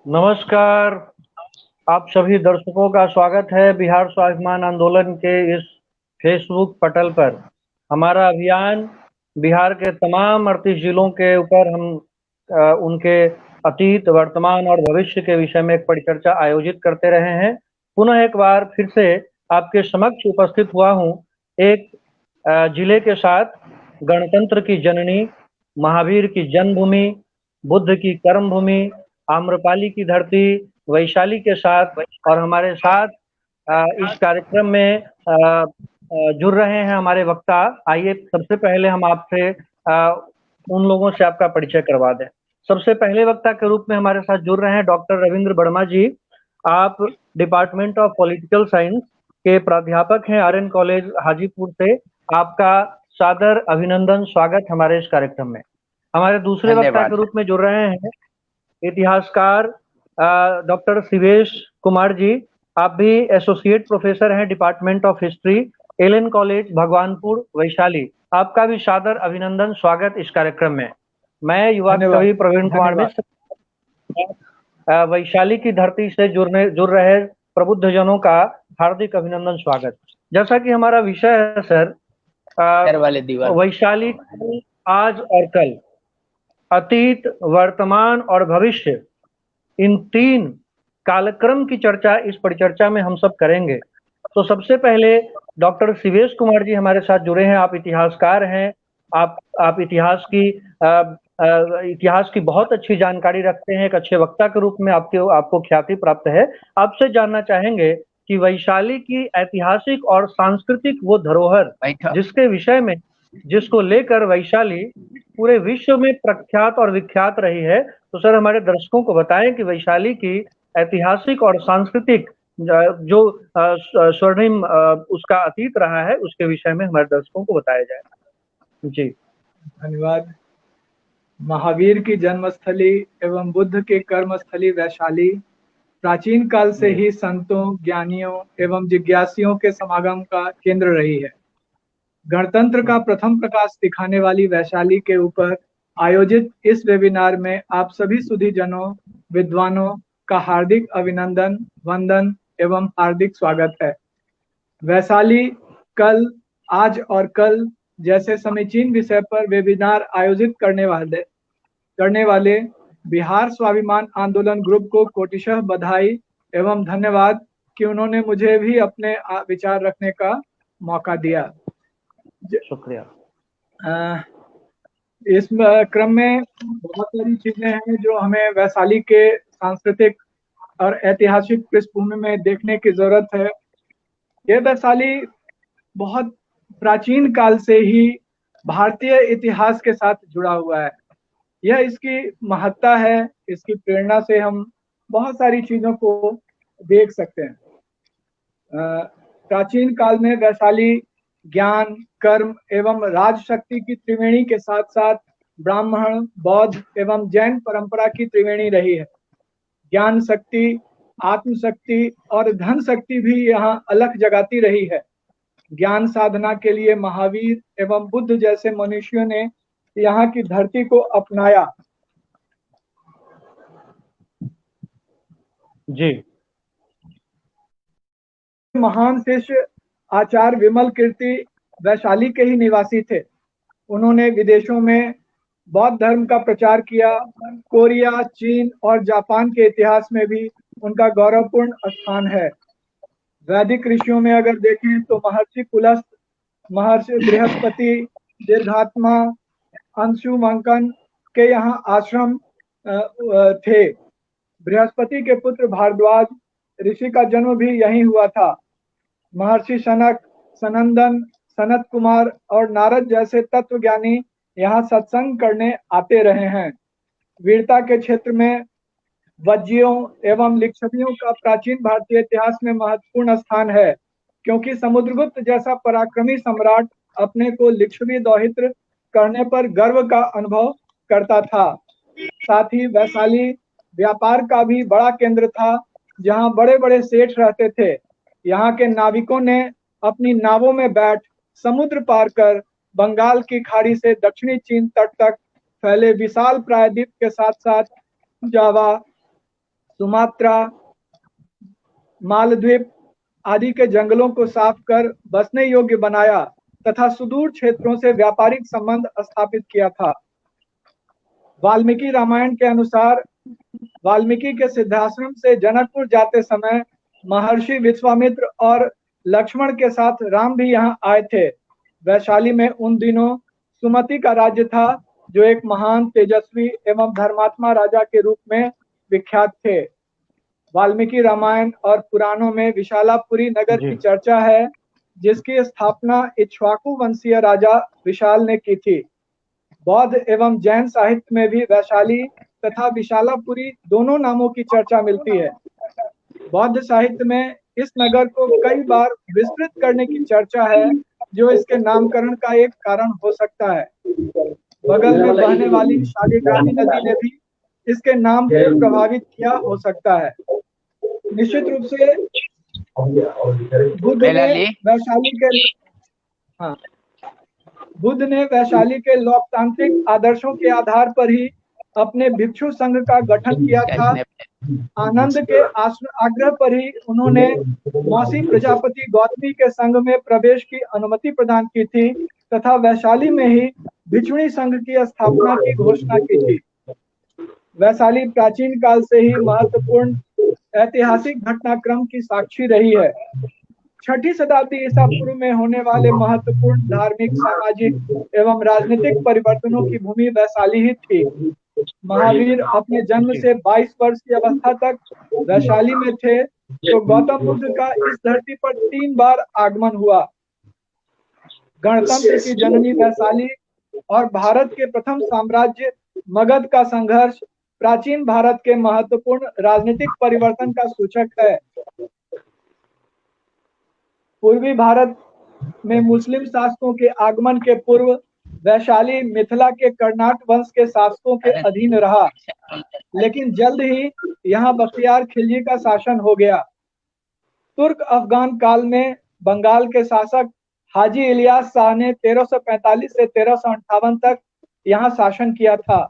नमस्कार। आप सभी दर्शकों का स्वागत है बिहार स्वाभिमान आंदोलन के इस फेसबुक पटल पर। हमारा अभियान बिहार के तमाम 38 जिलों के ऊपर हम उनके अतीत, वर्तमान और भविष्य के विषय में एक परिचर्चा आयोजित करते रहे हैं। पुनः एक बार फिर से आपके समक्ष उपस्थित हुआ हूँ एक जिले के साथ, गणतंत्र की जननी, महावीर की जन्मभूमि, बुद्ध की कर्मभूमि, आम्रपाली की धरती वैशाली के साथ। और हमारे साथ इस कार्यक्रम में जुड़ रहे हैं हमारे वक्ता। आइए सबसे पहले हम आपसे उन लोगों से आपका परिचय करवा दें। सबसे पहले वक्ता के रूप में हमारे साथ जुड़ रहे हैं डॉक्टर रविंद्र वर्मा जी। आप डिपार्टमेंट ऑफ पॉलिटिकल साइंस के प्राध्यापक हैं, आर्यन कॉलेज हाजीपुर से। आपका सादर अभिनंदन, स्वागत हमारे इस कार्यक्रम में। हमारे दूसरे वक्ता के रूप में जुड़ रहे हैं इतिहासकार डॉक्टर शिवेश कुमार जी। आप भी एसोसिएट प्रोफेसर हैं, department of history, Allen college Bhagwanpur Vaishali. आपका भी सादर अभिनंदन, स्वागत इस कार्यक्रम में। मैं युवा कवि प्रवीण कुमार मिश्र, वैशाली की धरती से जुड़ रहे प्रबुद्ध जनों का हार्दिक अभिनंदन, स्वागत। जैसा कि हमारा विषय है सर, वैशाली आज और कल, अतीत, वर्तमान और भविष्य, इन तीन कालक्रम की चर्चा इस परिचर्चा में हम सब करेंगे। तो सबसे पहले डॉक्टर शिवेश कुमार जी हमारे साथ जुड़े हैं। आप इतिहासकार हैं, आप इतिहास की बहुत अच्छी जानकारी रखते हैं। एक अच्छे वक्ता के रूप में आपको ख्याति प्राप्त है। आपसे जानना चाहेंगे कि वैशाली की ऐतिहासिक और सांस्कृतिक वो धरोहर जिसके विषय में, जिसको लेकर वैशाली पूरे विश्व में प्रख्यात और विख्यात रही है, तो सर हमारे दर्शकों को बताएं कि वैशाली की ऐतिहासिक और सांस्कृतिक जो स्वर्णिम उसका अतीत रहा है, उसके विषय में हमारे दर्शकों को बताया जाए। जी धन्यवाद। महावीर की जन्मस्थली एवं बुद्ध के कर्मस्थली वैशाली प्राचीन काल से ही संतों, ज्ञानियों एवं जिज्ञासियों के समागम का केंद्र रही है। गणतंत्र का प्रथम प्रकाश दिखाने वाली वैशाली के ऊपर आयोजित इस वेबिनार में आप सभी सुधीजनों, विद्वानों का हार्दिक अभिनंदन, वंदन एवं हार्दिक स्वागत है। वैशाली कल, आज और कल जैसे समीचीन विषय पर वेबिनार आयोजित करने वाले बिहार स्वाभिमान आंदोलन ग्रुप को कोटिशः बधाई एवं धन्यवाद कि उन्होंने मुझे भी अपने विचार रखने का मौका दिया। शुक्रिया। इस क्रम में बहुत सारी चीजें हैं जो हमें वैशाली के सांस्कृतिक और ऐतिहासिक पृष्ठभूमि में देखने की जरूरत है। ये वैशाली बहुत प्राचीन काल से ही भारतीय इतिहास के साथ जुड़ा हुआ है। यह इसकी महत्ता है, इसकी प्रेरणा से हम बहुत सारी चीजों को देख सकते हैं। प्राचीन काल में वैशाली ज्ञान, कर्म एवं राजशक्ति की त्रिवेणी के साथ साथ ब्राह्मण, बौद्ध एवं जैन परंपरा की त्रिवेणी रही है। ज्ञान शक्ति, आत्मशक्ति और धन शक्ति भी यहाँ अलख जगाती रही है। ज्ञान साधना के लिए महावीर एवं बुद्ध जैसे मनुष्यों ने यहाँ की धरती को अपनाया। जी। महान शिष्य आचार्य विमल कीर्ति वैशाली के ही निवासी थे। उन्होंने विदेशों में बौद्ध धर्म का प्रचार किया। कोरिया, चीन और जापान के इतिहास में भी उनका गौरवपूर्ण स्थान है। वैदिक ऋषियों में अगर देखें तो महर्षि पुलस्त, महर्षि बृहस्पति, दीर्घात्मा, अंशुमंकन के यहाँ आश्रम थे। बृहस्पति के पुत्र भारद्वाज ऋषि का जन्म भी यहीं हुआ था। महर्षि शनक, सनंदन, सनत कुमार और नारद जैसे तत्वज्ञानी यहाँ सत्संग करने आते रहे हैं। वीरता के क्षेत्र में वज्जियों एवं लिच्छवियों का प्राचीन भारतीय इतिहास में महत्वपूर्ण स्थान है, क्योंकि समुद्रगुप्त जैसा पराक्रमी सम्राट अपने को लिच्छवी दौहित्र करने पर गर्व का अनुभव करता था। साथ ही वैशाली व्यापार का भी बड़ा केंद्र था, जहां बड़े बड़े सेठ रहते थे। यहाँ के नाविकों ने अपनी नावों में बैठ समुद्र पार कर बंगाल की खाड़ी से दक्षिणी चीन तट तक फैले विशाल प्रायद्वीप के साथ साथ जावा, सुमात्रा, मालद्वीप आदि के जंगलों को साफ कर बसने योग्य बनाया तथा सुदूर क्षेत्रों से व्यापारिक संबंध स्थापित किया था। वाल्मीकि रामायण के अनुसार वाल्मीकि के सिद्धाश्रम से जनकपुर जाते समय महर्षि विश्वामित्र और लक्ष्मण के साथ राम भी यहाँ आए थे। वैशाली में उन दिनों सुमति का राज्य था, जो एक महान, तेजस्वी एवं धर्मात्मा राजा के रूप में विख्यात थे। वाल्मीकि रामायण और पुराणों में विशालापुरी नगर की चर्चा है, जिसकी स्थापना इक्ष्वाकु वंशीय राजा विशाल ने की थी। बौद्ध एवं जैन साहित्य में भी वैशाली तथा विशालापुरी दोनों नामों की चर्चा मिलती है। बौद्ध साहित्य में इस नगर को कई बार विस्तृत करने की चर्चा है, जो इसके नामकरण का एक कारण हो सकता है। बगल में बहने वाली शालिग्रामी नदी ने भी इसके नाम को प्रभावित किया हो सकता है। निश्चित रूप से बुद्ध ने वैशाली के लोकतांत्रिक आदर्शों के आधार पर ही अपने भिक्षु संघ का गठन किया था। आनंद के आग्रह पर ही उन्होंने मौसी प्रजापति गौतमी के संघ में प्रवेश की अनुमति प्रदान की थी तथा वैशाली में ही भिक्षुणी संघ की स्थापना की घोषणा की थी। वैशाली प्राचीन काल से ही महत्वपूर्ण ऐतिहासिक घटनाक्रम की साक्षी रही है। 6ठी शताब्दी ईसा पूर्व में होने वाले महत्वपूर्ण धार्मिक, सामाजिक एवं राजनीतिक परिवर्तनों की भूमि वैशाली ही थी। महावीर अपने जन्म से 22 वर्ष की अवस्था तक वैशाली में थे, तो गौतम बुद्ध का इस धरती पर 3 बार आगमन हुआ। गणतंत्र की जननी वैशाली और भारत के प्रथम साम्राज्य मगध का संघर्ष प्राचीन भारत के महत्वपूर्ण राजनीतिक परिवर्तन का सूचक है। पूर्वी भारत में मुस्लिम शासकों के आगमन के पूर्व वैशाली मिथिला के कर्नाट वंश के शासकों के अधीन रहा, लेकिन जल्द ही यहाँ बख्तियार खिलजी का शासन हो गया। तुर्क अफगान काल में बंगाल के शासक हाजी इलियास शाह ने 1345 से 1358 तक यहाँ शासन किया था।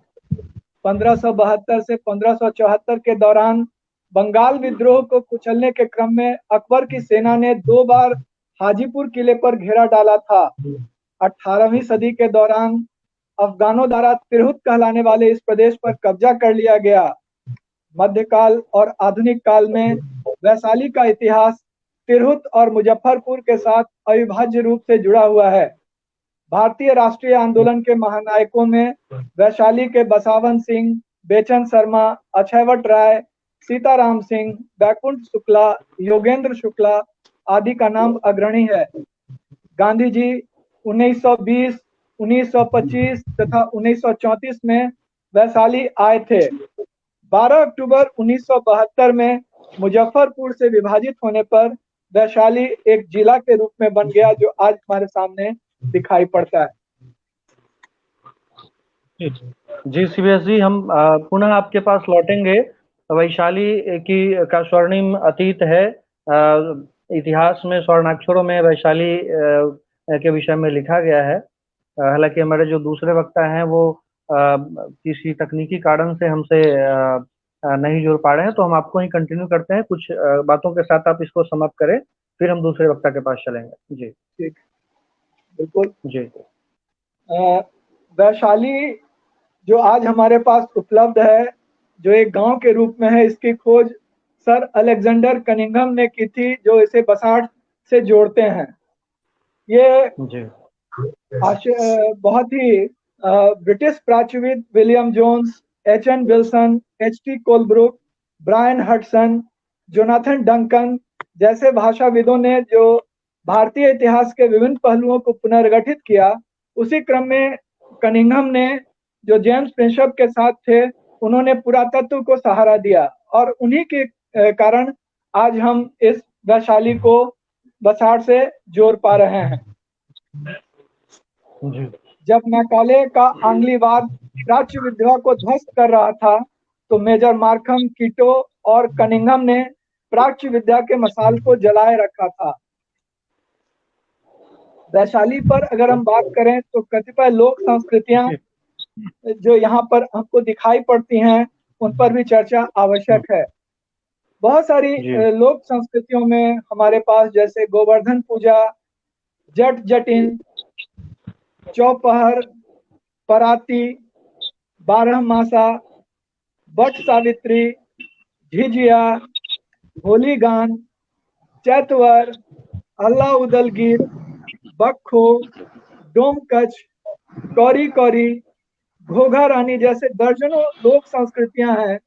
1572 से 1574 के दौरान बंगाल विद्रोह को कुचलने के क्रम में अकबर की सेना ने 2 बार हाजीपुर किले पर घेरा डाला था। 18वीं सदी के दौरान अफगानों द्वारा तिरहुत कहलाने वाले इस प्रदेश पर कब्जा कर लिया गया। मध्यकाल और आधुनिक काल में वैशाली का इतिहास तिरहुत और मुजफ्फरपुर के साथ अविभाज्य रूप से जुड़ा हुआ है। भारतीय राष्ट्रीय आंदोलन के महानायकों में वैशाली के बसावन सिंह, बेचन शर्मा, अक्षयवट राय, सीताराम सिंह, बैकुंठ शुक्ला, योगेंद्र शुक्ला आदि का नाम अग्रणी है। गांधी जी 1920, 1925 तथा 1934 में वैशाली आए थे। 12 अक्टूबर 1972 में मुजफ्फरपुर से विभाजित होने पर वैशाली एक जिला के रूप में बन गया, जो आज हमारे सामने दिखाई पड़ता है। जी सीबीएस जी, हम पुनः आपके पास लौटेंगे। वैशाली का स्वर्णिम अतीत है। इतिहास में स्वर्णाक्षरों में वैशाली के विषय में लिखा गया है। हालांकि हमारे जो दूसरे वक्ता हैं वो किसी तकनीकी कारण से हमसे नहीं जुड़ पा रहे हैं, तो हम आपको ही कंटिन्यू करते हैं। कुछ बातों के साथ आप इसको समाप्त करें, फिर हम दूसरे वक्ता के पास चलेंगे। जी ठीक, बिल्कुल जी। वैशाली जो आज हमारे पास उपलब्ध है, जो एक गांव के रूप में है, इसकी खोज सर अलेक्जेंडर कनिंघम ने की थी, जो इसे बसाठ से जोड़ते हैं। ये बहुत ही ब्रिटिश प्राच्यविद William Jones, H N. Wilson, H T. Colebrooke, Brian Hodgson, Jonathan Duncan जैसे भाषाविदों ने जो भारतीय इतिहास के विभिन्न पहलुओं को पुनर्गठित किया, उसी क्रम में कनिंघम ने, जो जेम्स प्रिंसप के साथ थे, उन्होंने पुरातत्व को सहारा दिया और उन्हीं के कारण आज हम इस वैशाली को बसाठ से जोड़ पा रहे हैं। जब मैकाले का आंगलीवाद प्राच्य विद्या को ध्वस्त कर रहा था, तो मेजर मार्कम, कीटो और कनिंघम ने प्राच्य विद्या के मसाल को जलाए रखा था। वैशाली पर अगर हम बात करें तो कतिपय लोक संस्कृतियां जो यहाँ पर हमको दिखाई पड़ती हैं, उन पर भी चर्चा आवश्यक है। बहुत सारी जी लोक संस्कृतियों में हमारे पास जैसे गोवर्धन पूजा, जट जटिन, चौपहर, पराती, बारह मासा, वट सावित्री, झिझिया, होली गान, चैतवर, अल्लाह उदलगीर, बखो, डोमकच, कौरी कौरी, घोघा रानी जैसे दर्जनों लोक संस्कृतियां हैं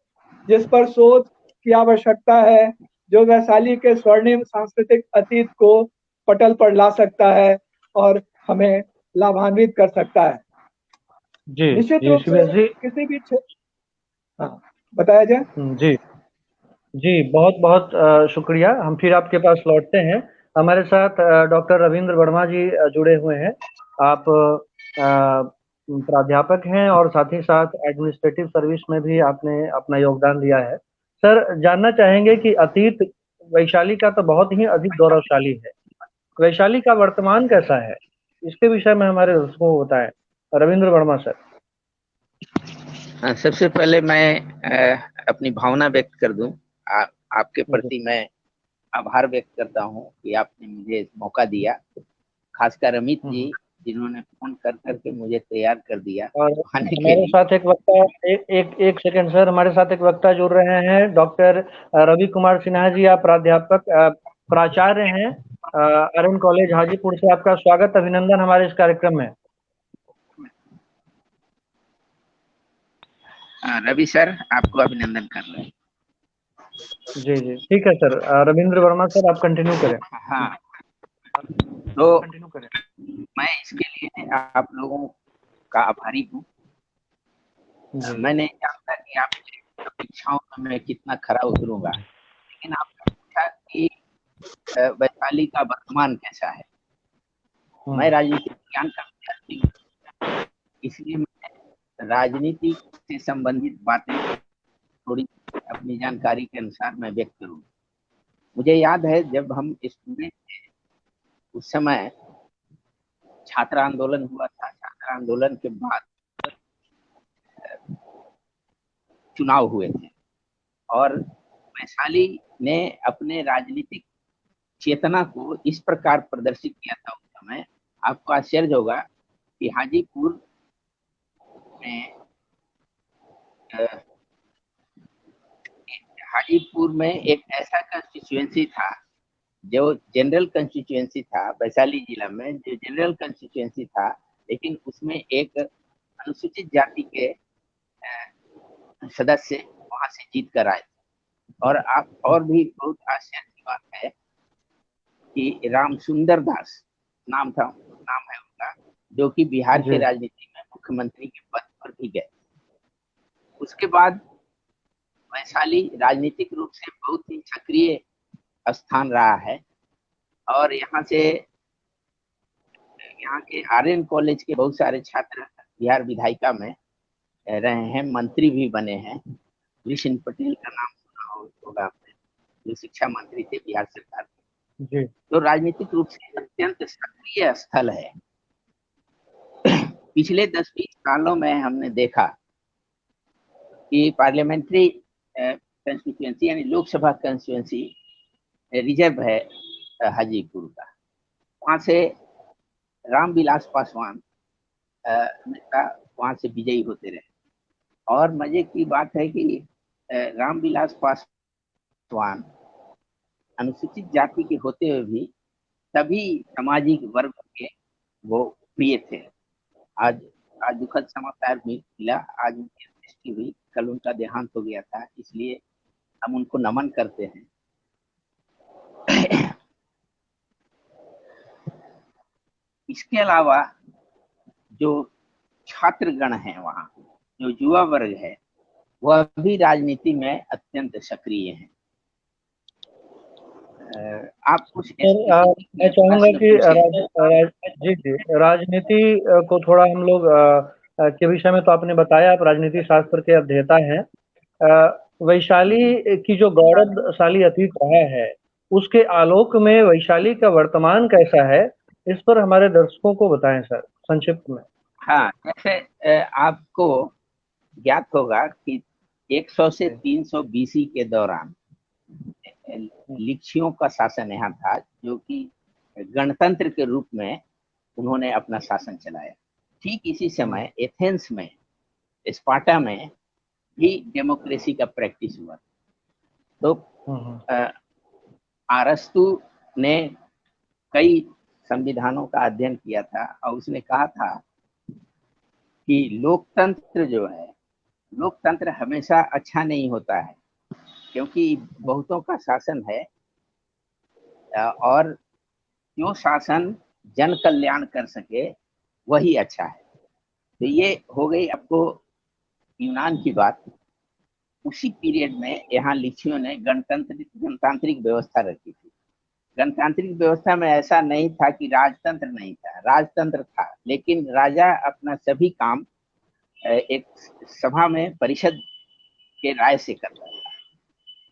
जिस पर शोध की आवश्यकता है, जो वैशाली के स्वर्णिम सांस्कृतिक अतीत को पटल पर ला सकता है और हमें लाभान्वित कर सकता है। जी निश्चित जी रूप से शिवेश जी। किसी भी हाँ, बताया जाए। जी जी, बहुत बहुत शुक्रिया। हम फिर आपके पास लौटते हैं। हमारे साथ डॉक्टर रविंद्र वर्मा जी जुड़े हुए हैं। आप प्राध्यापक हैं और साथ ही साथ एडमिनिस्ट्रेटिव सर्विस में भी आपने अपना योगदान दिया है। सर, जानना चाहेंगे कि अतीत वैशाली का तो बहुत ही अधिक गौरवशाली है। वैशाली का वर्तमान कैसा है? इसके विषय में हमारे दर्शकों को बताएं। रविंद्र वर्मा सर। सबसे पहले मैं अपनी भावना व्यक्त कर दूं। आपके जी प्रति मैं आभार व्यक्त करता हूं कि आपने मुझे मौका दिया, खासकर अमित जी जिन्होंने फोन कर करके मुझे तैयार कर दिया और आने के हमारे लिए। साथ एक वक्ता, एक सेकंड सर, हमारे साथ एक वक्ता जुड़ रहे हैं, डॉक्टर रवि कुमार सिन्हा जी। आप प्राध्यापक प्राचार्य हैं आर एन कॉलेज हाजीपुर से। आपका स्वागत, अभिनंदन हमारे इस कार्यक्रम में। रवि सर, आपको अभिनंदन कर रहे हैं। जी जी, ठीक है सर। रविंद्र वर्मा सर, आप कंटिन्यू करें। हाँ, तो मैं इसके लिए आप लोगों का आभारी हूँ। जी मैंने जानता कि आपकी अपेक्षाओं में मैं कितना खरा उतरूंगा, लेकिन आपने पूछा कि वैशाली का वर्तमान कैसा है। मैं राजनीतिक विज्ञान का विद्यार्थी हूँ, इसलिए मैं राजनीति से संबंधित बातें थोड़ी अपनी जानकारी के अनुसार मैं व्यक्त करूँ। मुझे याद है जब हम स्टूडेंट थे, उस समय छात्र आंदोलन हुआ था। छात्र आंदोलन के बाद चुनाव हुए थे और वैशाली ने अपने राजनीतिक चेतना को इस प्रकार प्रदर्शित किया था उस समय। आपको आश्चर्य होगा कि हाजीपुर में एक ऐसा कंस्टिट्यूएंसी था जो जनरल कंस्टिट्यूएंसी था। वैशाली जिला में जो जनरल कंस्टिट्यूएंसी था, लेकिन उसमें एक अनुसूचित जाति के सदस्य वहां से जीत कर आए। और आप और भी बहुत आश्चर्य की बात है कि राम सुंदर दास नाम है उनका, जो कि बिहार के राजनीति में मुख्यमंत्री के पद पर भी गए। उसके बाद वैशाली राजनीतिक रूप से बहुत ही सक्रिय स्थान रहा है और यहाँ के आर्यन कॉलेज के बहुत सारे छात्र बिहार विधायिका में रहे हैं, मंत्री भी बने हैं। विष्णु पटेल का नाम सुना होगा आपने, जो शिक्षा मंत्री थे बिहार सरकार के। तो राजनीतिक रूप से अत्यंत सक्रिय स्थल है। पिछले 10-20 सालों में हमने देखा कि पार्लियामेंट्री कंस्टिट्यूएंसी यानी लोकसभा कंस्टिट्यूएंसी रिजर्व है हाजीपुर का। वहां से रामविलास पासवान नेता वहां से विजयी होते रहे। और मजे की बात है कि रामविलास पासवान अनुसूचित जाति के होते हुए भी सभी सामाजिक वर्ग के वो प्रिय थे। आज दुखद समाचार मिला, आज उनकी अंत्येष्टि हुई। कल उनका देहांत हो गया था, इसलिए हम उनको नमन करते हैं। इसके अलावा जो छात्रगण है वहाँ, जो युवा वर्ग है, वह भी राजनीति में अत्यंत सक्रिय है। आप कुछ मैं चाहूंगा कि जी जी, राजनीति को थोड़ा हम लोग के विषय में तो आपने बताया, आप राजनीति शास्त्र के अध्येता हैं। वैशाली की जो गौरवशाली अतीत रहा है, उसके आलोक में वैशाली का वर्तमान कैसा है, इस पर हमारे दर्शकों को बताएं सर, संक्षिप्त में। हाँ, जैसे आपको ज्ञात होगा कि 100 से 300 BC के दौरान लिच्छियों का शासन यहाँ था, जो कि गणतंत्र के रूप में उन्होंने अपना शासन चलाया। ठीक इसी समय एथेंस में, स्पार्टा में भी डेमोक्रेसी का प्रैक्टिस हुआ। तो अरस्तु ने कई संविधानों का अध्ययन किया था और उसने कहा था कि लोकतंत्र जो है, लोकतंत्र हमेशा अच्छा नहीं होता है, क्योंकि बहुतों का शासन है और जो शासन जन कल्याण कर सके वही अच्छा है। तो ये हो गई आपको यूनान की बात। उसी पीरियड में यहाँ लिच्छियों ने गणतांत्रिक व्यवस्था रखी थी। गणतांत्रिक व्यवस्था में ऐसा नहीं था कि राजतंत्र नहीं था, राजतंत्र था, लेकिन राजा अपना सभी काम एक सभा में परिषद के राय से करता था।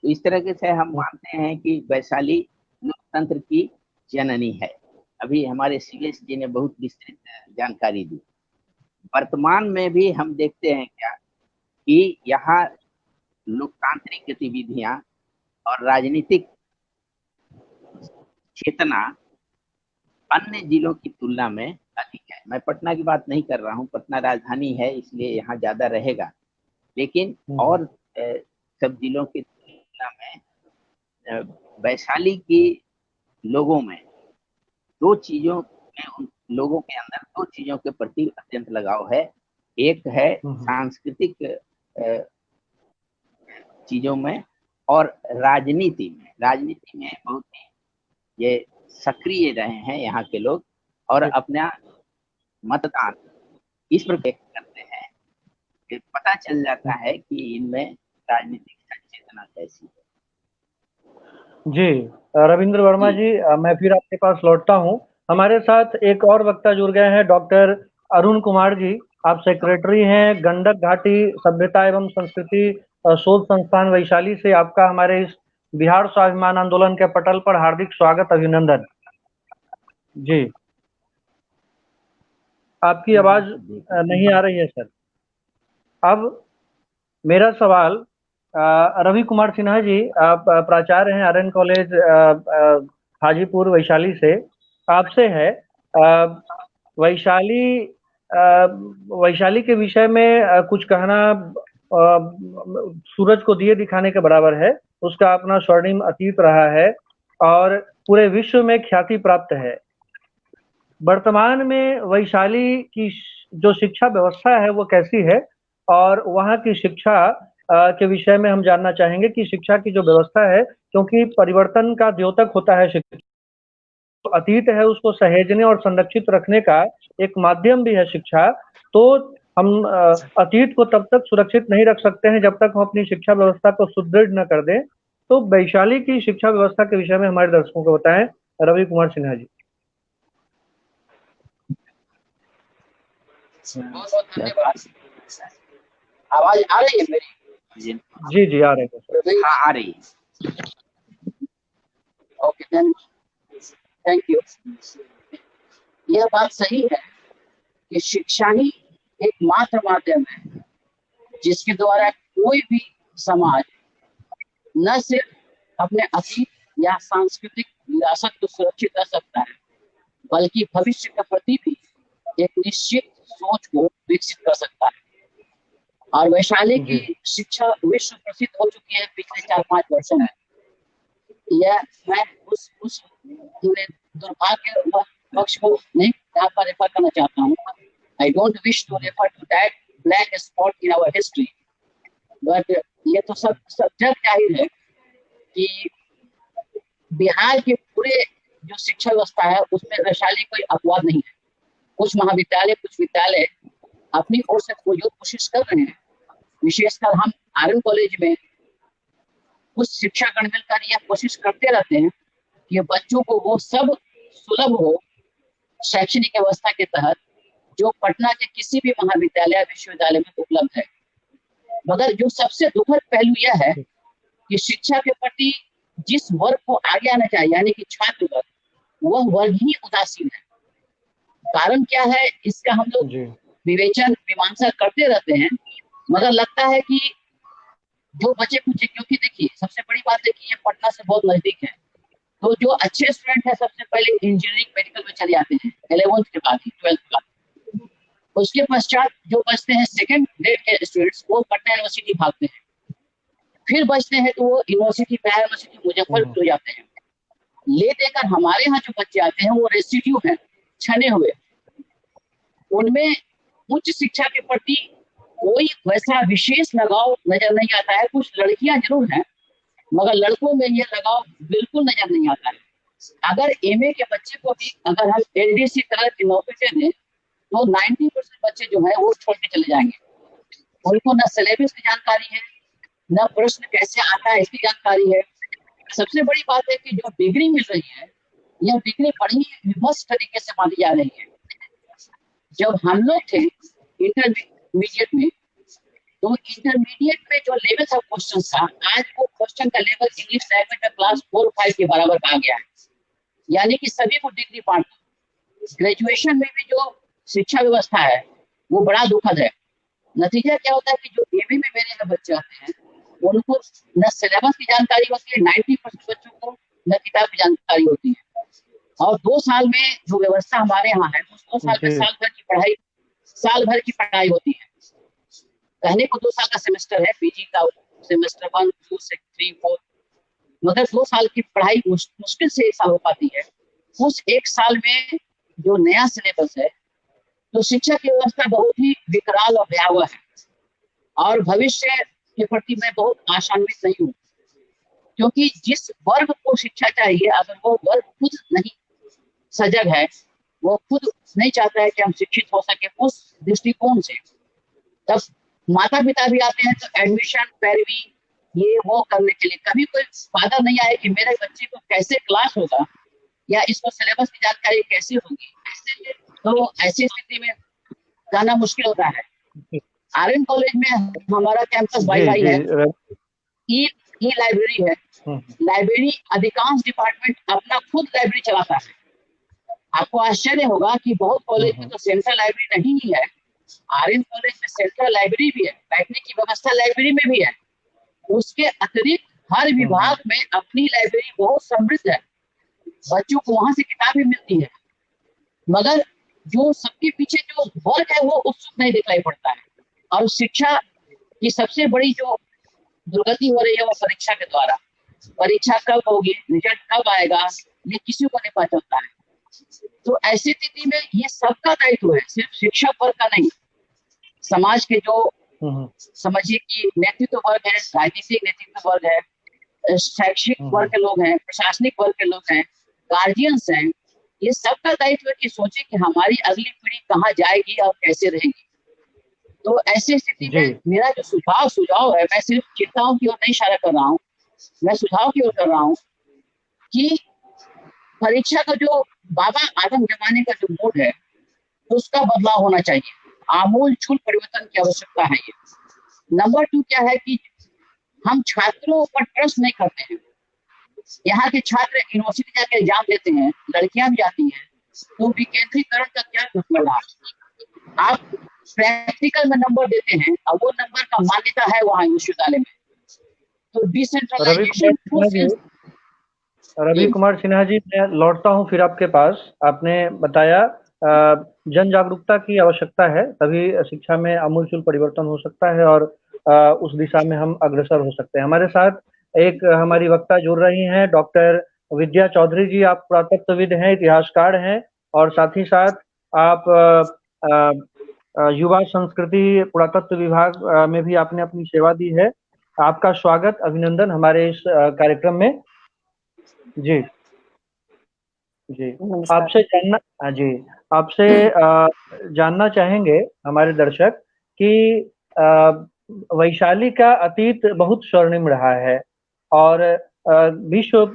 तो इस तरह से हम मानते हैं कि वैशाली लोकतंत्र की जननी है। अभी हमारे सीएस जी ने बहुत विस्तृत जानकारी दी। वर्तमान में भी हम देखते हैं क्या कि यहाँ लोकतांत्रिक गतिविधियां और राजनीतिक चेतना अन्य जिलों की तुलना में अधिक है। मैं पटना की बात नहीं कर रहा हूँ, पटना राजधानी है इसलिए यहाँ ज्यादा रहेगा, लेकिन और सब जिलों की तुलना में वैशाली के लोगों में दो चीजों में, लोगों के अंदर दो चीजों के प्रति अत्यंत लगाव है। एक है सांस्कृतिक चीजों में और राजनीति में। राजनीति में बहुत ये सक्रिय रहे हैं यहाँ के लोग और अपना मतदान इस प्रकार करते हैं कि पता चल जाता है कि इनमें राजनीतिक चेतना कैसी है। जी रविंद्र वर्मा जी, मैं फिर आपके पास लौटता हूँ। हमारे साथ एक और वक्ता जुड़ गए हैं, डॉक्टर अरुण कुमार जी। आप सेक्रेटरी हैं गंडक घाटी सभ्यता एवं संस्कृति शोध संस्थान वैशाली से। आपका हमारे इस बिहार स्वाभिमान आंदोलन के पटल पर हार्दिक स्वागत, अभिनंदन। जी, आपकी आवाज नहीं आ रही है सर। अब मेरा सवाल रवि कुमार सिन्हा जी, आप प्राचार्य हैं आर्यन कॉलेज हाजीपुर वैशाली से, आपसे है। वैशाली के विषय में कुछ कहना सूरज को दिए दिखाने के बराबर है। उसका अपना स्वर्णिम अतीत रहा है और पूरे विश्व में ख्याति प्राप्त है। वर्तमान में वैशाली की जो शिक्षा व्यवस्था है वो कैसी है, और वहाँ की शिक्षा के विषय में हम जानना चाहेंगे कि शिक्षा की जो व्यवस्था है, क्योंकि परिवर्तन का द्योतक होता है शिक्षा, तो अतीत है उसको सहेजने और संरक्षित रखने का एक माध्यम भी है शिक्षा। तो हम अतीत को तब तक सुरक्षित नहीं रख सकते हैं जब तक हम अपनी शिक्षा व्यवस्था को सुदृढ़ न कर दें। तो वैशाली की शिक्षा व्यवस्था के विषय में हमारे दर्शकों को बताएं, रवि कुमार सिन्हा जी। बहुत बहुत धन्यवाद। आवाज आ रही है मेरी? जी जी आ रही है। हाँ आ रही है। Okay, thank you. यह बात सही है कि शिक्षा ही एकमात्र माध्यम है जिसके द्वारा कोई भी समाज न सिर्फ अपने अतीत या सांस्कृतिक विरासत को सुरक्षित रख सकता है, बल्कि भविष्य के प्रति भी एक निश्चित सोच को विकसित कर सकता है। और वैशाली की शिक्षा विश्व प्रसिद्ध हो चुकी है पिछले 4-5 वर्षों में। यह मैं उस दुर्भाग्य पक्ष को नहीं यहाँ पर रेफर करना चाहता हूँ। I don't wish to refer to that black spot in our history, but ये तो सब जग जाहिर है कि बिहार के पूरे जो शिक्षा व्यवस्था है उसमें वैशाली कोई अपवाद नहीं है। कुछ महाविद्यालय, कुछ विद्यालय अपनी ओर से कोशिश कर रहे हैं। विशेषकर हम आर्यन कॉलेज में कुछ शिक्षागण मिलकर यह कोशिश करते रहते हैं कि बच्चों को वो सब सुलभ हो शैक्षणिक व्यवस्था के तहत जो पटना के किसी भी महाविद्यालय विश्वविद्यालय में उपलब्ध है। मगर जो सबसे दुखद पहलू यह है कि शिक्षा के प्रति जिस वर्ग को आगे आना चाहिए, यानी कि छात्र वर्ग, वह वर्ग ही उदासीन है। कारण क्या है इसका हम लोग विवेचन मीमांसा करते रहते हैं, मगर लगता है कि जो बचे कुछ, क्योंकि देखिए सबसे बड़ी बात है कि ये पटना से बहुत नजदीक है, तो जो अच्छे स्टूडेंट है सबसे पहले इंजीनियरिंग मेडिकल में चले जाते हैं 11th के बाद ही, 12th के बाद। उसके पश्चात जो बचते हैं सेकंड ग्रेड के स्टूडेंट्स, वो पटना यूनिवर्सिटी भागते हैं। फिर बचते हैं तो वो यूनिवर्सिटी, बिहार यूनिवर्सिटी मुजफ्फरपुर जाते हैं। ले देकर हमारे यहाँ जो बच्चे आते हैं वो रेसिड्यू हैं, छने हुए। उनमें उच्च शिक्षा के प्रति कोई वैसा विशेष लगाव नजर नहीं आता है। कुछ लड़कियां जरूर हैं, मगर लड़कों में ये लगाव बिल्कुल नजर नहीं आता है। अगर एमए के बच्चे को भी अगर हम एलडीसी तरह की नौकरी दे दें तो 90% बच्चे जो है वो छोड़ के चले जाएंगे। उनको न सिलेबस की जानकारी है, न प्रश्न कैसे आता है इसकी जानकारी है। सबसे बड़ी बात है कि जो डिग्री मिल रही है, यह डिग्री बड़ी विमर्श तरीके से मानी जा रही है। जब हम लोग थे इंटरमीडिएट में, तो इंटरमीडिएट में जो लेवल ऑफ क्वेश्चन था, आज वो क्वेश्चन का लेवल इंग्लिश लैंग्वेज में क्लास 4 और 5 के बराबर आ गया है। यानी कि सभी को डिग्री पार्ट। ग्रेजुएशन में भी जो शिक्षा व्यवस्था है वो बड़ा दुखद है। नतीजा क्या होता है कि जो एमए में मेरे यहाँ बच्चे आते हैं, उनको न सिलेबस की जानकारी होती है, 90% बच्चों को न किताब की जानकारी होती है। और 2 साल में जो व्यवस्था हमारे यहाँ है, उस 2 साल में साल भर की पढ़ाई होती है। कहने को 2 साल का सेमेस्टर है, पीजी का सेमेस्टर 1, 2, 3, 4, मगर 2 साल की पढ़ाई मुश्किल से ऐसा हो पाती है। उस 1 साल में जो नया सिलेबस है, तो शिक्षा की व्यवस्था बहुत ही विकराल और भयावह है। और भविष्य के प्रति मैं बहुत आशान्वित नहीं हूँ, क्योंकि जिस वर्ग को शिक्षा चाहिए, अगर वो वर्ग खुद नहीं सजग है, वो खुद नहीं चाहता है कि हम शिक्षित हो सके उस दृष्टिकोण से, तब माता पिता भी आते हैं तो एडमिशन, पैरवी, ये वो करने के लिए कभी कोई फायदा नहीं आया कि मेरे बच्चे को कैसे क्लास होगा या इसको सिलेबस की जानकारी कैसे होगी। तो ऐसी स्थिति में जाना मुश्किल होता है। आर्यन कॉलेज में हमारा कैंपस वाईफाई है, ई लाइब्रेरी है। लाइब्रेरी अधिकांश डिपार्टमेंट अपना खुद लाइब्रेरी चलाता है। आपको आश्चर्य होगा कि बहुत कॉलेज में तो सेंट्रल लाइब्रेरी नहीं ही है। आर्यन कॉलेज में सेंट्रल लाइब्रेरी भी है, बैठने की व्यवस्था लाइब्रेरी में भी है। उसके अतिरिक्त हर विभाग में अपनी लाइब्रेरी बहुत समृद्ध है, बच्चों को वहां से किताबें मिलती है। मगर जो सबके पीछे जो वर्ग है वो उत्सुक नहीं दिखलाई पड़ता है। और शिक्षा की सबसे बड़ी जो दुर्गति हो रही है वो परीक्षा के द्वारा। परीक्षा कब होगी, रिजल्ट कब आएगा, ये किसी को नहीं पता चलता है। तो ऐसी स्थिति में ये सबका दायित्व है, सिर्फ शिक्षक वर्ग का नहीं। समाज के जो समझिए कि नेतृत्व वर्ग है, राजनीतिक नेतृत्व वर्ग है, शैक्षिक वर्ग के लोग हैं, प्रशासनिक वर्ग के लोग हैं, गार्जियंस हैं, ये सबका दायित्व है कि सोचे कि हमारी अगली पीढ़ी कहाँ जाएगी और कैसे रहेगी। तो ऐसी स्थिति में मेरा जो सुझाव है, मैं सिर्फ चिंताओं की ओर नहीं इशारा कर रहा हूँ, मैं सुझाव की ओर कर रहा हूँ कि परीक्षा का जो बाबा आदम जमाने का जो मोड है, उसका बदलाव होना चाहिए। आमूल चूल परिवर्तन की आवश्यकता है। ये नंबर 2 क्या है कि हम छात्रों पर ट्रस्ट नहीं करते हैं। यहाँ के छात्र यूनिवर्सिटी जाके एग्जाम देते हैं, लड़कियां भी जाती हैं, तो विकेंद्रीकरण का क्या मतलब है? आप प्रैक्टिकल में नंबर देते हैं और वो नंबर का मान्यता है वहाँ विश्वविद्यालय में। तो डिसेंट्रलाइजेशन। रवि कुमार सिन्हा जी, मैं लौटता हूं फिर आपके पास। आपने बताया जन जागरूकता की आवश्यकता है, तभी शिक्षा में आमूलचूल परिवर्तन हो सकता है और उस दिशा में हम अग्रसर हो सकते हैं। हमारे साथ एक हमारी वक्ता जुड़ रही हैं, डॉक्टर विद्या चौधरी जी। आप पुरातत्वविद हैं, इतिहासकार हैं और साथ ही साथ आप युवा संस्कृति पुरातत्व विभाग में भी आपने अपनी सेवा दी है। आपका स्वागत, अभिनंदन हमारे इस कार्यक्रम में। जी जी, आपसे जानना चाहेंगे हमारे दर्शक कि वैशाली का अतीत बहुत स्वर्णिम रहा है और विश्व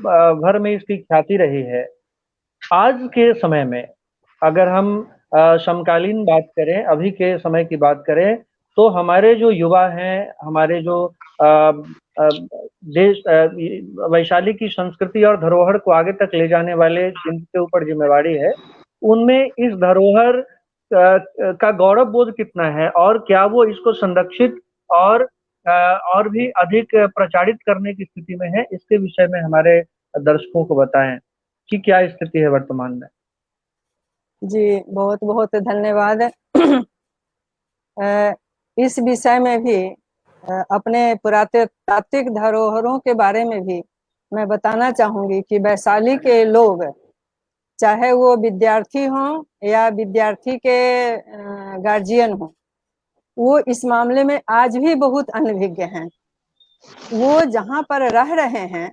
भर में इसकी ख्याति रही है। आज के समय में अगर हम समकालीन बात करें, अभी के समय की बात करें, तो हमारे जो युवा हैं, हमारे जो देश वैशाली की संस्कृति और धरोहर को आगे तक ले जाने वाले जिनके ऊपर जिम्मेवारी है, उनमें इस धरोहर का गौरव बोध कितना है और क्या वो इसको संरक्षित और और भी अधिक प्रचारित करने की स्थिति में है, इसके विषय में हमारे दर्शकों को बताएं कि क्या स्थिति है वर्तमान में। जी बहुत बहुत धन्यवाद। इस विषय में भी अपने पुरातात्विक धरोहरों के बारे में भी मैं बताना चाहूंगी कि वैशाली के लोग, चाहे वो विद्यार्थी हों या विद्यार्थी के गार्जियन हों, वो इस मामले में आज भी बहुत अनभिज्ञ हैं। वो जहाँ पर रह रहे हैं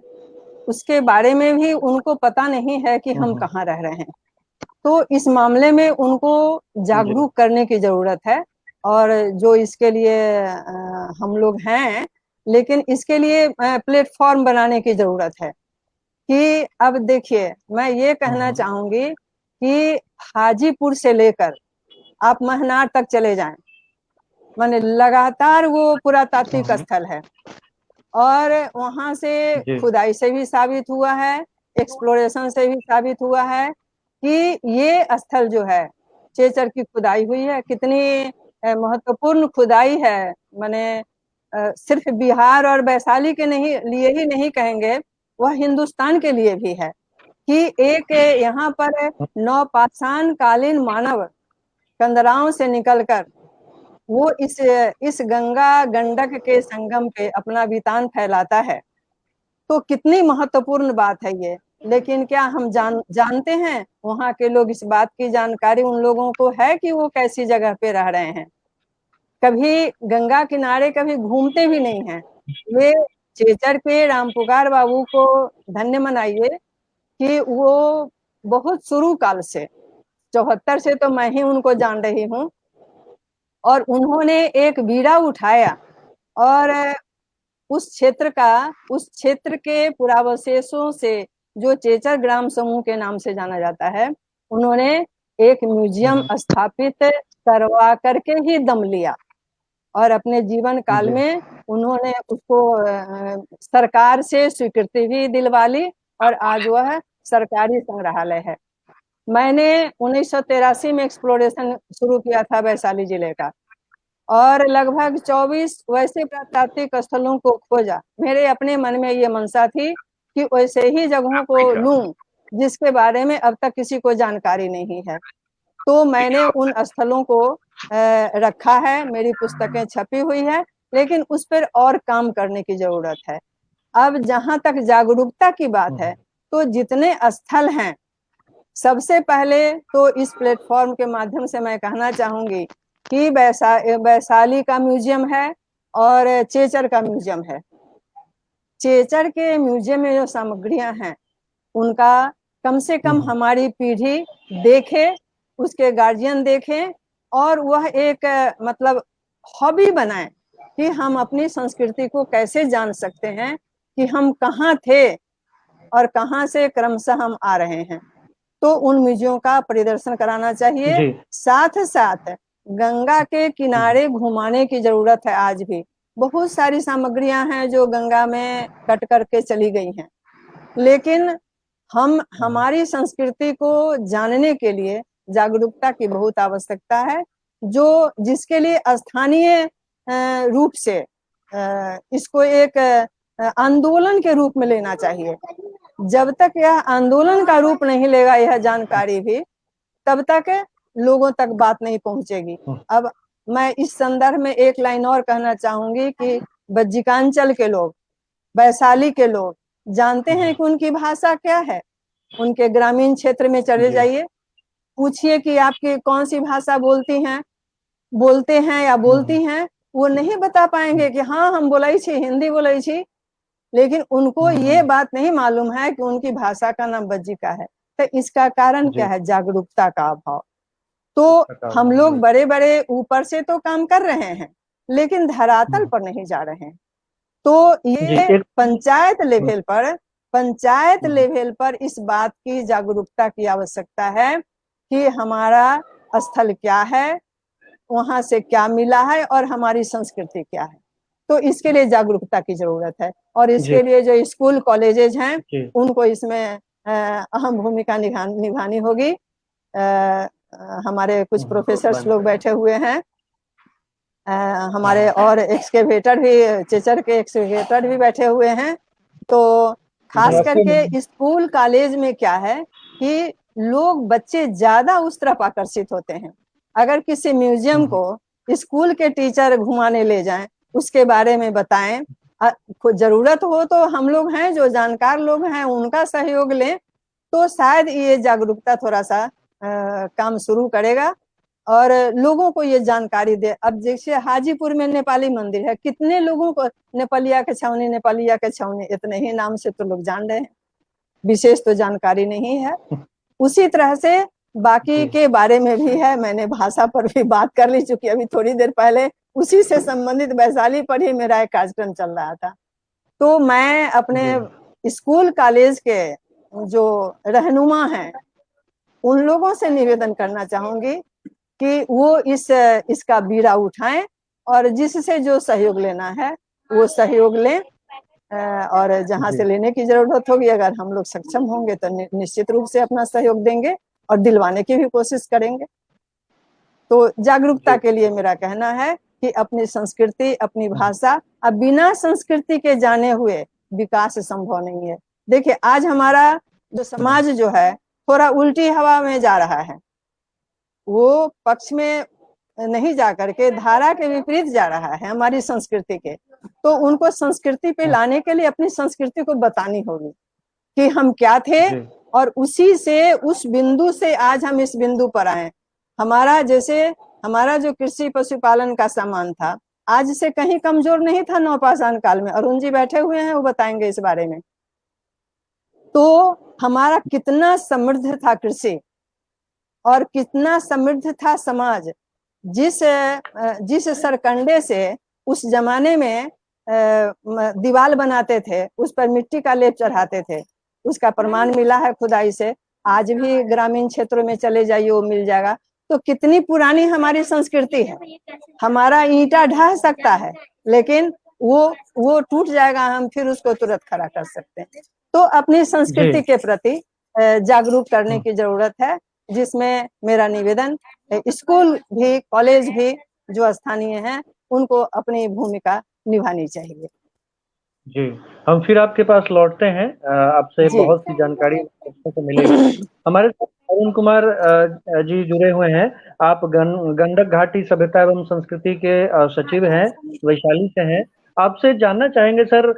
उसके बारे में भी उनको पता नहीं है कि हम कहाँ रह रहे हैं। तो इस मामले में उनको जागरूक करने की जरूरत है, और जो इसके लिए हम लोग हैं, लेकिन इसके लिए प्लेटफॉर्म बनाने की जरूरत है। कि अब देखिए, मैं ये कहना चाहूंगी कि हाजीपुर से लेकर आप महनार तक चले जाएं, माने लगातार वो पुरातात्विक स्थल है, और वहां से खुदाई से भी साबित हुआ है, एक्सप्लोरेशन से भी साबित हुआ है कि ये स्थल जो है चेचर की खुदाई हुई है। कितनी महत्वपूर्ण खुदाई है, माने सिर्फ बिहार और वैशाली के लिए ही नहीं कहेंगे, वह हिंदुस्तान के लिए भी है कि एक यहाँ पर नवपाषाण कालीन मानव कंदराओं से निकलकर वो इस गंगा गंडक के संगम पे अपना वितान फैलाता है। तो कितनी महत्वपूर्ण बात है ये। लेकिन क्या हम जानते हैं, वहाँ के लोग इस बात की जानकारी उन लोगों को है कि वो कैसी जगह पे रह रहे हैं? कभी गंगा किनारे कभी घूमते भी नहीं हैं। वे चेचर पे रामपुकार बाबू को धन्य मनाइए कि वो बहुत शुरू काल से, 74 से तो मैं ही उनको जान रही हूँ, और उन्होंने एक बीड़ा उठाया और उस क्षेत्र के पुरावशेषों से, जो चेचर ग्राम समूह के नाम से जाना जाता है, उन्होंने एक म्यूजियम स्थापित करवा करके ही दम लिया, और अपने जीवन काल में उन्होंने उसको सरकार से स्वीकृति भी दिलवा ली, और आज वह सरकारी संग्रहालय है। मैंने 1983 में एक्सप्लोरेशन शुरू किया था वैशाली जिले का, और लगभग 24 वैसे पुरातात्विक स्थलों को खोजा। मेरे अपने मन में ये मनसा थी कि वैसे ही जगहों को लूं जिसके बारे में अब तक किसी को जानकारी नहीं है। तो मैंने उन स्थलों को रखा है, मेरी पुस्तकें छपी हुई है, लेकिन उस पर और काम करने की जरूरत है। अब जहां तक जागरूकता की बात है, तो जितने स्थल हैं, सबसे पहले तो इस प्लेटफॉर्म के माध्यम से मैं कहना चाहूंगी कि वैशाली का म्यूजियम है और चेचर का म्यूजियम है। चेचर के म्यूजियम में जो सामग्रियां हैं, उनका कम से कम हमारी पीढ़ी देखे, उसके गार्जियन देखें, और वह एक मतलब हॉबी बनाए कि हम अपनी संस्कृति को कैसे जान सकते हैं कि हम कहाँ थे और कहाँ से क्रमशः हम आ रहे हैं। तो उन म्यूजियम का परिदर्शन कराना चाहिए। साथ साथ गंगा के किनारे घुमाने की जरूरत है। आज भी बहुत सारी सामग्रियां हैं जो गंगा में कट करके चली गई हैं, लेकिन हम हमारी संस्कृति को जानने के लिए जागरूकता की बहुत आवश्यकता है, जो जिसके लिए स्थानीय रूप से इसको एक आंदोलन के रूप में लेना चाहिए। जब तक यह आंदोलन का रूप नहीं लेगा यह जानकारी भी, तब तक लोगों तक बात नहीं पहुंचेगी। अब मैं इस संदर्भ में एक लाइन और कहना चाहूंगी कि बज्जिकांचल के लोग, वैशाली के लोग जानते हैं कि उनकी भाषा क्या है। उनके ग्रामीण क्षेत्र में चले जाइए, पूछिए कि आपकी कौन सी भाषा बोलते हैं या बोलती हैं, वो नहीं बता पाएंगे कि हाँ हम बोलाई छी, हिंदी बोलाई छी, लेकिन उनको ये बात नहीं मालूम है कि उनकी भाषा का नाम बज्जिका है। तो इसका कारण क्या है? जागरूकता का अभाव। तो हम लोग बड़े बड़े ऊपर से तो काम कर रहे हैं, लेकिन धरातल पर नहीं जा रहे हैं। तो ये पंचायत लेवल पर इस बात की जागरूकता की आवश्यकता है कि हमारा स्थल क्या है, वहां से क्या मिला है, और हमारी संस्कृति क्या है। तो इसके लिए जागरूकता की जरूरत है, और इसके लिए जो स्कूल कॉलेजेज हैं उनको इसमें अहम भूमिका निभानी होगी। हमारे कुछ प्रोफेसर्स लोग बैठे हुए हैं, हमारे और एक्सकेवेटर भी, चेचर के एक्सकेवेटर भी बैठे हुए हैं। तो खास करके स्कूल कॉलेज में क्या है कि लोग, बच्चे ज्यादा उस तरफ आकर्षित होते हैं। अगर किसी म्यूजियम को स्कूल के टीचर घुमाने ले जाएं, उसके बारे में बताएं, जरूरत हो तो हम लोग हैं जो जानकार लोग हैं उनका सहयोग लें, तो शायद ये जागरूकता थोड़ा सा काम शुरू करेगा और लोगों को ये जानकारी दे। अब जैसे हाजीपुर में नेपाली मंदिर है, कितने लोगों को नेपालिया के छावनी इतने ही नाम से तो लोग जान रहे हैं, विशेष तो जानकारी नहीं है। उसी तरह से बाकी के बारे में भी है। मैंने भाषा पर भी बात कर ली, चूंकि अभी थोड़ी देर पहले उसी से संबंधित वैशाली पर ही मेरा एक कार्यक्रम चल रहा था। तो मैं अपने स्कूल कॉलेज के जो रहनुमा हैं उन लोगों से निवेदन करना चाहूंगी कि वो इसका बीड़ा उठाएं और जिससे जो सहयोग लेना है वो सहयोग लें, और जहां से लेने की जरूरत होगी अगर हम लोग सक्षम होंगे तो निश्चित रूप से अपना सहयोग देंगे और दिलवाने की भी कोशिश करेंगे। तो जागरूकता के लिए मेरा कहना है कि अपनी संस्कृति, अपनी भाषा, अब बिना संस्कृति के जाने हुए विकास संभव नहीं है। देखिए आज हमारा जो समाज जो है थोड़ा उल्टी हवा में जा रहा है, वो पक्ष में नहीं जा करके धारा के विपरीत जा रहा है हमारी संस्कृति के। तो उनको संस्कृति पे लाने के लिए अपनी संस्कृति को बतानी होगी कि हम क्या थे और उसी से, उस बिंदु से आज हम इस बिंदु पर आए। हमारा जो कृषि पशुपालन का सामान था आज से कहीं कमजोर नहीं था नवपाषाण काल में। अरुण जी बैठे हुए हैं, वो बताएंगे इस बारे में। तो हमारा कितना समृद्ध था कृषि और कितना समृद्ध था समाज। जिस सरकंडे से उस जमाने में दीवार बनाते थे, उस पर मिट्टी का लेप चढ़ाते थे, उसका प्रमाण मिला है खुदाई से। आज भी ग्रामीण क्षेत्रों में चले जाइए वो मिल जाएगा। तो कितनी पुरानी हमारी संस्कृति है। हमारा ईंटा ढह सकता है लेकिन वो टूट जाएगा, हम फिर उसको तुरंत खड़ा कर सकते हैं। तो अपनी संस्कृति के प्रति जागरूक करने की जरूरत है, जिसमें मेरा निवेदन स्कूल भी, कॉलेज भी जो स्थानीय हैं उनको अपनी भूमिका निभानी चाहिए। जी, हम फिर आपके पास लौटते हैं। आपसे बहुत सी जानकारी को मिलेगी। हमारे साथ अरुण कुमार जी जुड़े हुए हैं। आप गंडक घाटी सभ्यता एवं संस्कृति के सचिव हैं, वैशाली से हैं। आपसे जानना चाहेंगे सर,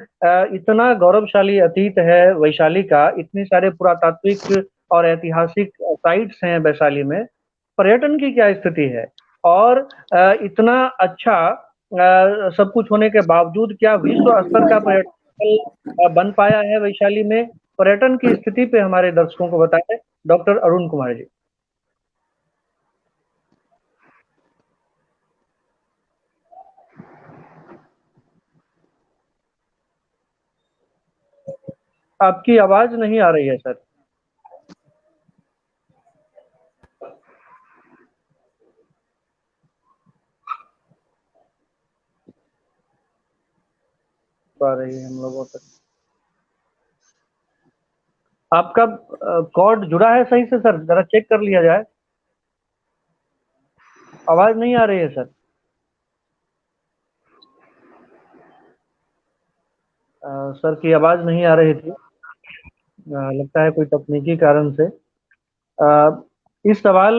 इतना गौरवशाली अतीत है वैशाली का, इतनी सारे पुरातात्विक और ऐतिहासिक साइट्स हैं वैशाली में, पर्यटन की क्या स्थिति है? और इतना अच्छा सब कुछ होने के बावजूद क्या विश्व स्तर का पर्यटन बन पाया है वैशाली में? पर्यटन की स्थिति पे हमारे दर्शकों को बताएं डॉक्टर अरुण कुमार जी। आपकी आवाज नहीं आ रही है सर। आ रही है हम लोगों तक। आपका कॉर्ड जुड़ा है सही से सर? जरा चेक कर लिया जाए। आवाज नहीं आ रही है सर। सर की आवाज नहीं आ रही थी, लगता है कोई तकनीकी कारण से। इस सवाल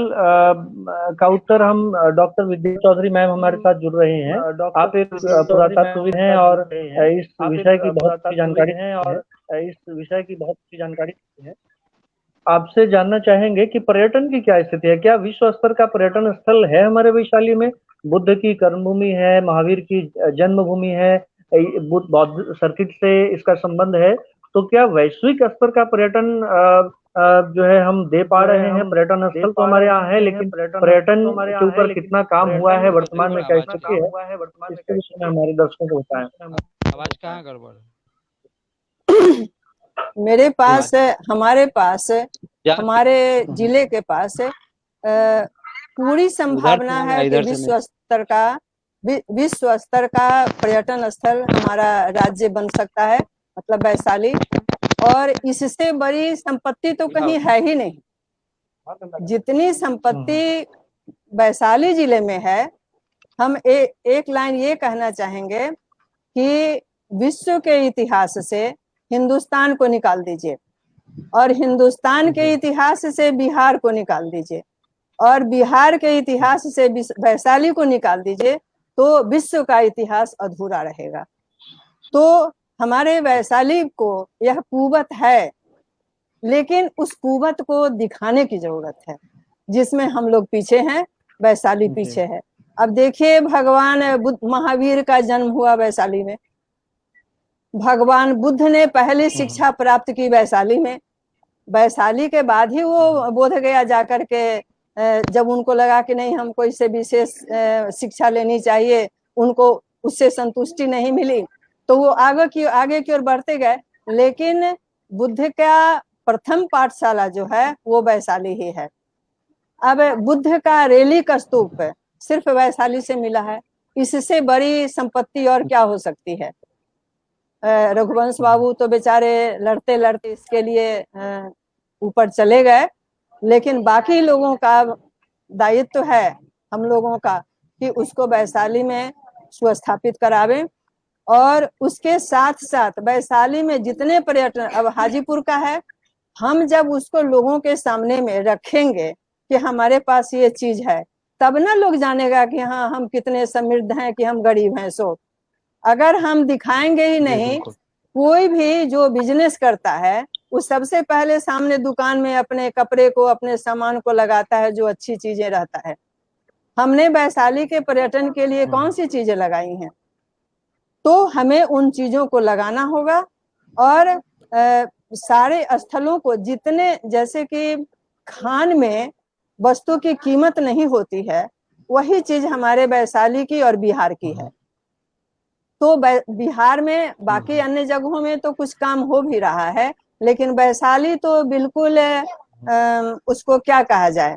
का उत्तर हम डॉक्टर विद्या चौधरी मैम हमारे साथ जुड़ रहे हैं। आप एक पुरातत्वविद हैं और इस विषय की बहुत सी जानकारी है। आपसे जानना चाहेंगे कि पर्यटन की क्या स्थिति है? क्या विश्व स्तर का पर्यटन स्थल है हमारे वैशाली में? बुद्ध की कर्मभूमि है, महावीर की जन्मभूमि है, बौद्ध सर्किट से इसका संबंध है। तो क्या वैश्विक स्तर का पर्यटन जो है हम दे पा रहे हैं? पर्यटन स्थल तो हमारे यहाँ है, लेकिन पर्यटन के ऊपर कितना काम हुआ है, वर्तमान में क्या स्थिति है, इसके विषय में हमारे दर्शकों को बताएं। आवाज कहाँ गड़बड़? मेरे पास, हमारे पास, हमारे जिले के पास पूरी संभावना है कि विश्व स्तर का पर्यटन स्थल हमारा राज्य बन सकता है, मतलब वैशाली। और इससे बड़ी संपत्ति तो कहीं है ही नहीं। जितनी संपत्ति वैशाली जिले में है हम एक लाइन ये कहना चाहेंगे कि विश्व के इतिहास से हिंदुस्तान को निकाल दीजिए और हिंदुस्तान के इतिहास से बिहार को निकाल दीजिए और बिहार के इतिहास से वैशाली को निकाल दीजिए तो विश्व का इतिहास अधूरा रहेगा। तो हमारे वैशाली को यह कुवत है, लेकिन उस कुवत को दिखाने की जरूरत है, जिसमें हम लोग पीछे हैं, वैशाली पीछे है। अब देखिए, भगवान बुद्ध महावीर का जन्म हुआ वैशाली में, भगवान बुद्ध ने पहली शिक्षा प्राप्त की वैशाली में, वैशाली के बाद ही वो बोध गया जाकर के, जब उनको लगा कि नहीं हमको इससे विशेष शिक्षा लेनी चाहिए, उनको उससे संतुष्टि नहीं मिली तो वो आगे की ओर बढ़ते गए। लेकिन बुद्ध का प्रथम पाठशाला जो है वो वैशाली ही है। अब बुद्ध का रेली का स्तूप सिर्फ वैशाली से मिला है, इससे बड़ी संपत्ति और क्या हो सकती है। रघुवंश बाबू तो बेचारे लड़ते लड़ते इसके लिए ऊपर चले गए, लेकिन बाकी लोगों का दायित्व है हम लोगों का कि उसको वैशाली में सुस्थापित करावें। और उसके साथ साथ वैशाली में जितने पर्यटन, अब हाजीपुर का है, हम जब उसको लोगों के सामने में रखेंगे कि हमारे पास ये चीज है, तब ना लोग जानेगा कि हाँ हम कितने समृद्ध हैं कि हम गरीब हैं। सो अगर हम दिखाएंगे ही नहीं, कोई भी जो बिजनेस करता है वो सबसे पहले सामने दुकान में अपने कपड़े को, अपने सामान को लगाता है जो अच्छी चीजें रहता है। हमने वैशाली के पर्यटन के लिए कौन सी चीजें लगाई हैं, तो हमें उन चीजों को लगाना होगा। और सारे स्थलों को जितने, जैसे कि खान में वस्तु की कीमत नहीं होती है, वही चीज हमारे वैशाली की और बिहार की है। तो बिहार में बाकी अन्य जगहों में तो कुछ काम हो भी रहा है, लेकिन वैशाली तो बिल्कुल उसको क्या कहा जाए,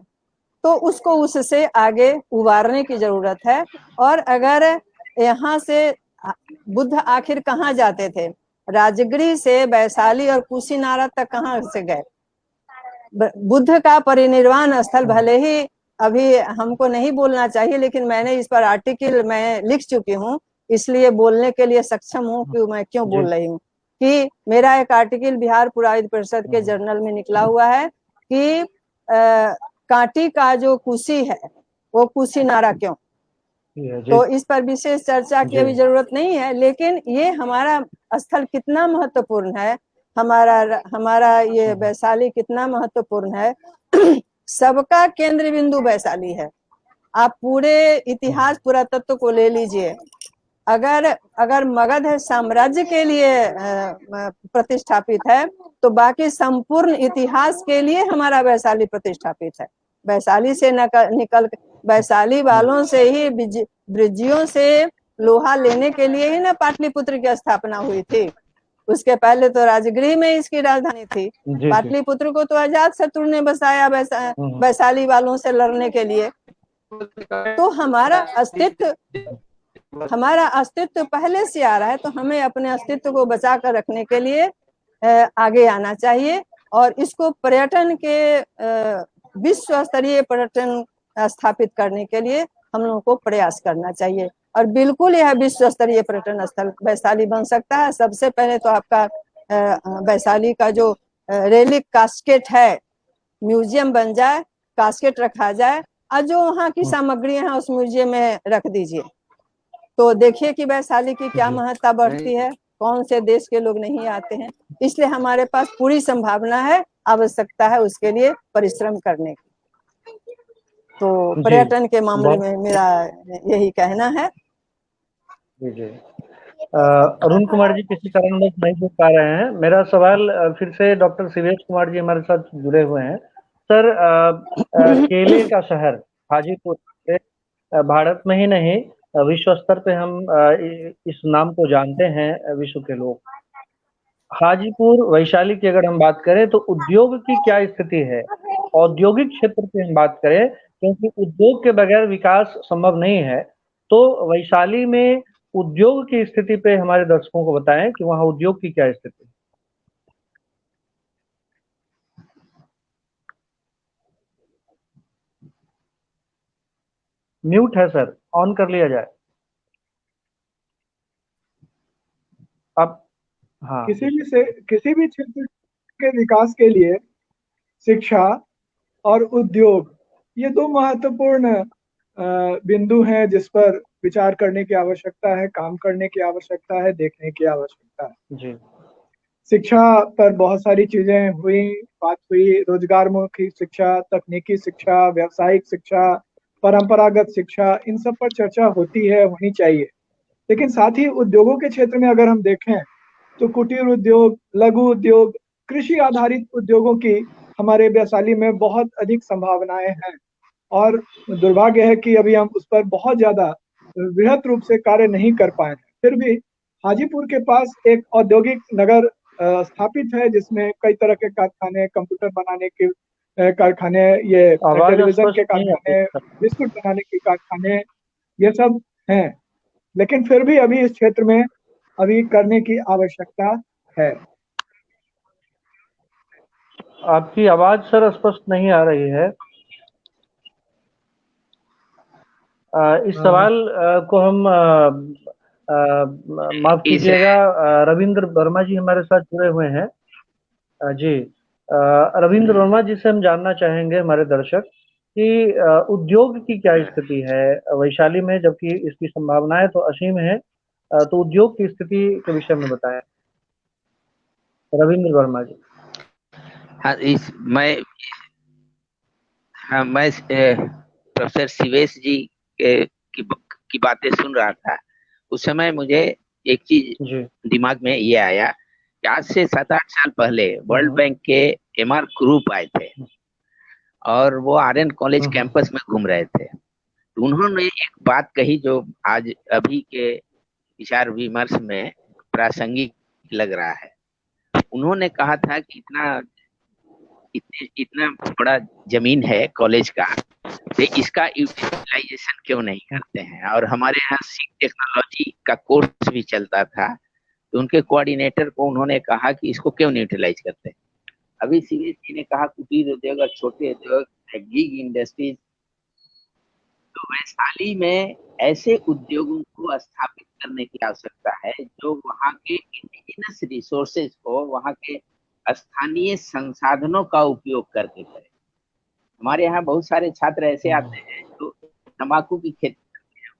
तो उसको उससे आगे उबारने की जरूरत है। और अगर यहाँ से बुद्ध आखिर कहाँ जाते थे, राजगृह से वैशाली और कुशीनारा तक कहाँ से गए। बुद्ध का परिनिर्वाण स्थल भले ही अभी हमको नहीं बोलना चाहिए, लेकिन मैंने इस पर आर्टिकल मैं लिख चुकी हूँ, इसलिए बोलने के लिए सक्षम हूँ कि मैं क्यों बोल रही हूँ। कि मेरा एक आर्टिकल बिहार पुराविद परिषद के जर्नल में निकला हुआ है कि कांटी का जो कुशी है वो कुशीनारा क्यों। तो इस पर विशेष चर्चा की अभी जरूरत नहीं है, लेकिन ये हमारा स्थल कितना महत्वपूर्ण है, हमारा ये वैशाली कितना महत्वपूर्ण है। सबका केंद्र बिंदु वैशाली है। आप पूरे इतिहास पुरातत्व को ले लीजिए, अगर मगध साम्राज्य के लिए प्रतिष्ठापित है तो बाकी संपूर्ण इतिहास के लिए हमारा वैशाली प्रतिष्ठापित है। वैशाली से निकल वैशाली वालों से ही ब्रिजियों से लोहा लेने के लिए ही ना पाटलिपुत्र की स्थापना हुई थी। उसके पहले तो राजगृह में इसकी राजधानी थी। पाटलिपुत्र को तो अजात शत्रु ने बसाया वैशाली वालों से लड़ने के लिए। तो हमारा अस्तित्व पहले से आ रहा है, तो हमें अपने अस्तित्व को बचा कर रखने के लिए आगे आना चाहिए और इसको पर्यटन के विश्व स्तरीय पर्यटन स्थापित करने के लिए हम लोगों को प्रयास करना चाहिए। और बिल्कुल यह विश्व स्तरीय पर्यटन स्थल वैशाली बन सकता है। सबसे पहले तो आपका वैशाली का जो रेलिक कास्केट है, म्यूजियम बन जाए, कास्केट रखा जाए और जो वहाँ की सामग्रियां हैं उस म्यूजियम में रख दीजिए, तो देखिए कि वैशाली की क्या महत्ता बढ़ती है। कौन से देश के लोग नहीं आते हैं, इसलिए हमारे पास पूरी संभावना है, आवश्यकता है उसके लिए परिश्रम करने की। तो पर्यटन के मामले में मेरा यही कहना है। जी अरुण कुमार जी किसी कारणवश नहीं जुड़ पा रहे हैं। मेरा सवाल फिर से डॉक्टर शिवेश कुमार जी हमारे साथ जुड़े हुए हैं। सर, केले का शहर हाजीपुर भारत में ही नहीं विश्व स्तर पे हम इस नाम को जानते हैं, विश्व के लोग। हाजीपुर वैशाली की अगर हम बात करें तो उद्योग की क्या स्थिति है, औद्योगिक क्षेत्र की हम बात करें, क्योंकि उद्योग के बगैर विकास संभव नहीं है। तो वैशाली में उद्योग की स्थिति पे हमारे दर्शकों को बताएं कि वहाँ उद्योग की क्या स्थिति है। म्यूट है सर, ऑन कर लिया जाए। अब हाँ, किसी भी क्षेत्र के विकास के लिए शिक्षा और उद्योग, ये दो महत्वपूर्ण बिंदु हैं जिस पर विचार करने की आवश्यकता है, काम करने की आवश्यकता है, देखने की आवश्यकता है। जी शिक्षा पर बहुत सारी चीजें बात हुई, रोजगारमुखी शिक्षा, तकनीकी शिक्षा, व्यावसायिक शिक्षा, परंपरागत शिक्षा, इन सब पर चर्चा होती है, होनी चाहिए। लेकिन साथ ही उद्योगों के क्षेत्र में अगर हम देखें तो कुटीर उद्योग, लघु उद्योग, कृषि आधारित उद्योगों की हमारे वैशाली में बहुत अधिक संभावनाएं हैं और दुर्भाग्य है कि अभी हम उस पर बहुत ज्यादा वृहद रूप से कार्य नहीं कर पाए हैं। फिर भी हाजीपुर के पास एक औद्योगिक नगर स्थापित है जिसमें कई तरह के कारखाने, कंप्यूटर बनाने के कारखाने, ये आवाज टेलीविजन के स्पष्ट नहीं आ कारखाने, रही। बिस्कुट बनाने के कारखाने, ये सब हैं। लेकिन फिर भी अभी इस क्षेत्र में अभी करने की आवश्यकता है। आपकी आवाज सर स्पष्ट नहीं आ रही है। इस सवाल को हम माफ कीजिएगा, रविंद्र वर्मा जी हमारे साथ जुड़े हुए हैं। जी, रविंद्र वर्मा जी से हम जानना चाहेंगे, हमारे दर्शक, कि उद्योग की क्या स्थिति है वैशाली में, जबकि इसकी संभावनाएं तो असीम है। तो उद्योग की स्थिति के विषय में बताएं रविंद्र वर्मा जी। हाँ, मैं प्रोफेसर शिवेश जी की बातें सुन रहा था। उस समय मुझे एक चीज जी दिमाग में ये आया कि आज से 7-8 साल पहले वर्ल्ड बैंक के एमआर ग्रुप आए थे और वो आर्यन कॉलेज कैंपस में घूम रहे थे। तो उन्होंने एक बात कही जो आज अभी के विचार विमर्श में प्रासंगिक लग रहा है। उन्होंने कहा था कि इतना बड़ा जमीन है कॉलेज का, तो इसका यूटिलाइजेशन क्यों नहीं करते हैं। और हमारे यहाँ सिक टेक्नोलॉजी का कोर्स भी चलता था, तो उनके कोऑर्डिनेटर को उन्होंने कहा कि इसको क्यों नहीं यूटिलाइज करते। अभी सीवीएस जी ने कहा कुटीर उद्योग और छोटे उद्योग, गिग इंडस्ट्रीज, तो वैशाली में ऐसे उद्योगों को स्थापित करने की आवश्यकता है जो वहाँ के इंडिजिनस रिसोर्सेज को, वहाँ के स्थानीय संसाधनों का उपयोग करके करें। हमारे यहाँ बहुत सारे छात्र ऐसे आते हैं जो तंबाकू की खेती करते हैं,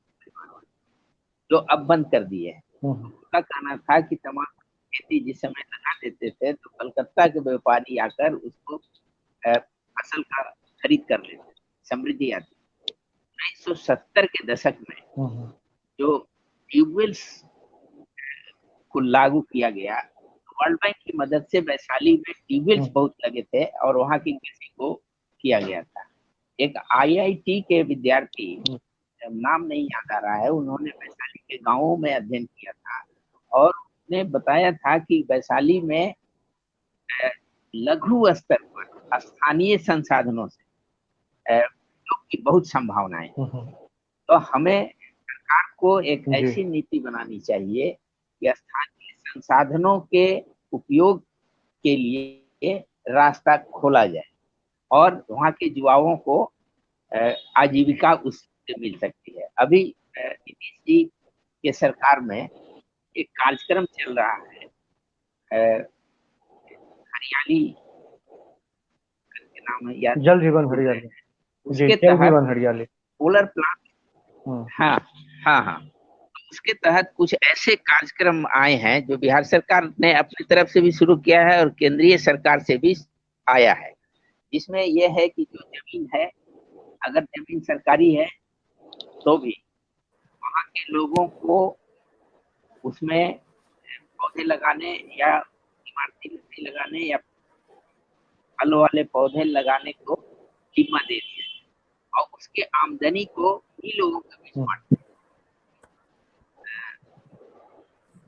जो अब बंद कर दिए हैं। उनका कहना था कि तंबाकू की खेती जिस समय लगा देते थे तो कलकत्ता के व्यापारी आकर उसको फसल का खरीद कर लेते, समृद्धि आती। 1970 के दशक में जो ट्यूबवेल्स को लागू किया गया, वर्ल्ड बैंक की मदद से वैशाली में ट्यूबवेल्स बहुत लगे थे और वहां की कृषि को किया गया था। एक आईआईटी के विद्यार्थी, नाम नहीं याद आ रहा है, उन्होंने वैशाली के गांवों में अध्ययन किया था और उन्होंने बताया था कि वैशाली में लघु स्तर पर स्थानीय संसाधनों से की बहुत संभावनाएं। तो हमें सरकार को एक ऐसी नीति बनानी चाहिए कि स्थानीय संसाधनों के उपयोग के लिए रास्ता खोला जाए और वहाँ के युवाओं को आजीविका उससे मिल सकती है। अभी नीतीश जी के सरकार में एक कार्यक्रम चल रहा है, हरियाली नाम है, या जल जीवन हरियाली, उसके जल जीवन तहत हरियाली सोलर प्लांट, हाँ, उसके तहत कुछ ऐसे कार्यक्रम आए हैं जो बिहार सरकार ने अपनी तरफ से भी शुरू किया है और केंद्रीय सरकार से भी आया है, जिसमें यह है कि जो जमीन है, अगर जमीन सरकारी है तो भी वहाँ के लोगों को उसमें पौधे लगाने या इमारती लकड़ी लगाने या फल वाले पौधे लगाने को जिम्मा दे दिया और उसके आमदनी को ही लोगों के बीच बांटते।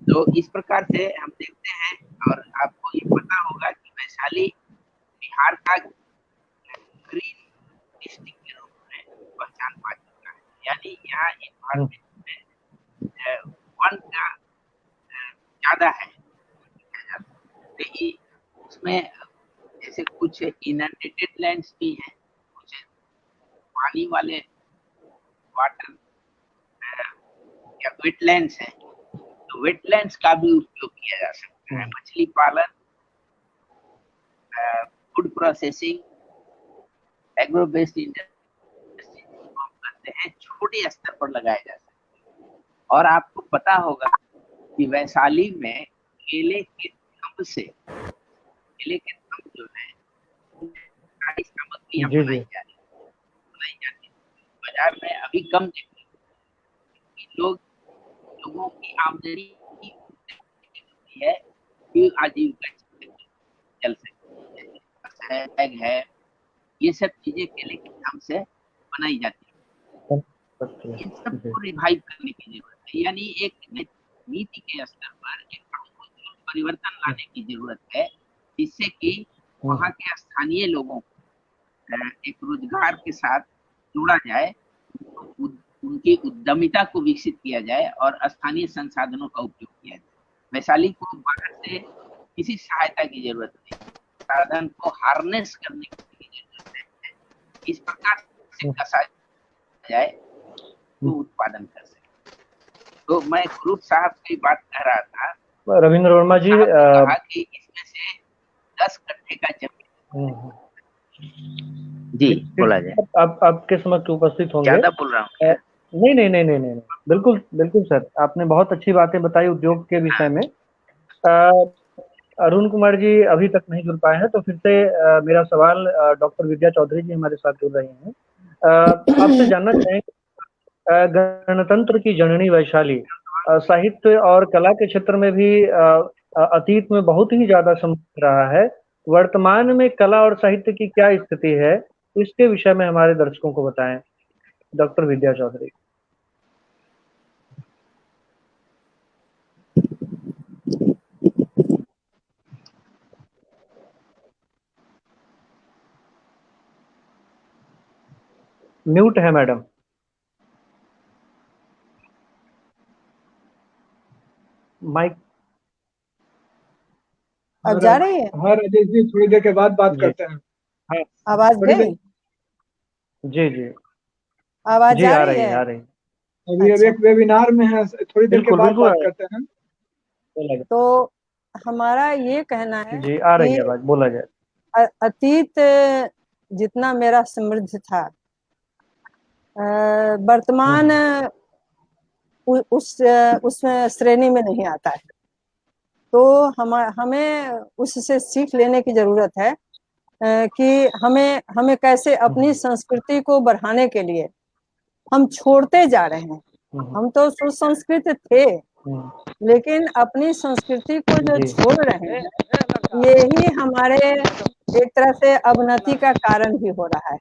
तो इस प्रकार से हम देखते हैं और आपको ये पता होगा कि वैशाली बिहार का ग्रीन डिस्ट्रिक्ट के रूप में पहचान पा चुका है। यानी यहाँ इन्वायरमेंट में वन का ज्यादा है। उसमें जैसे कुछ इनंडेटेड लैंड्स भी हैं, कुछ पानी वाले वाटर या वेटलैंड्स हैं, तो वेटलैंड्स का भी उपयोग किया जा सकता है। मछली पालन, food processing, agro based industry हम करते हैं, छोटे स्तर पर लगाए जा सकते हैं। और आपको पता होगा कि वैशाली में केले के थंब जो है सामग्रियां बनाई जाती है। बाजार में अभी कम देखते हैं, लोगों की आमदनी है कि आजीविका चल सकती है। बैग है, ये सब चीजें केले के थंब से बनाई जाती है। इन सबको रिवाइव करने की जरूरत है, यानी एक नीति के स्तर पर एक परिवर्तन लाने की जरूरत है, जिससे कि वहाँ के स्थानीय लोगों को एक रोजगार के साथ जोड़ा जाए, उनकी उद्यमिता को विकसित किया जाए और स्थानीय संसाधनों का उपयोग किया जाए। वैशाली को बाहर से किसी सहायता की जरूरत नहीं, साधन को हार्नेस करने की जरूरत है। इस प्रकार से कसा जाए तो उत्पादन कर सके। तो मैं ग्रुप साहब की बात कर रहा था, रविंद्र वर्मा जी, कहा कि इसमें से 10 कट्ठे का जमीन। जी बोला जाए। आप आपके समक्ष उपस्थित होंगे। ज्यादा बोल रहा हूँ? नहीं, बिल्कुल बिल्कुल सर, आपने बहुत अच्छी बातें बताई उद्योग के विषय में। अरुण कुमार जी अभी तक नहीं जुड़ पाए हैं, तो फिर से मेरा सवाल डॉक्टर विद्या चौधरी जी हमारे साथ जुड़ रही हैं। आपसे जानना चाहेंगे, गणतंत्र की जननी वैशाली साहित्य और कला के क्षेत्र में भी अतीत में बहुत ही ज्यादा समृद्ध रहा है। वर्तमान में कला और साहित्य की क्या स्थिति है, इसके विषय में हमारे दर्शकों को बताएं, डॉक्टर विद्या चौधरी। म्यूट है मैडम। माइक अब जा रही है? हाँ राजेश जी, थोड़ी देर के बाद बात करते हैं। हाँ, आवाज गई? जी आवाज आ आ रही रही है, है? आ रही है। अभी अब एक वेबिनार में है, थोड़ी देर के बाद बात करते हैं। तो हमारा ये कहना है जी आ रही है आवाज, बोला जाए। अतीत जितना मेरा समृद्ध था, वर्तमान उस श्रेणी में नहीं आता है। तो हमें उससे सीख लेने की जरूरत है कि हमें कैसे अपनी संस्कृति को बढ़ाने के लिए हम छोड़ते जा रहे हैं। हम तो सुसंस्कृत थे, लेकिन अपनी संस्कृति को जो छोड़ रहे हैं, यही हमारे एक तरह से अवनति का कारण भी हो रहा है।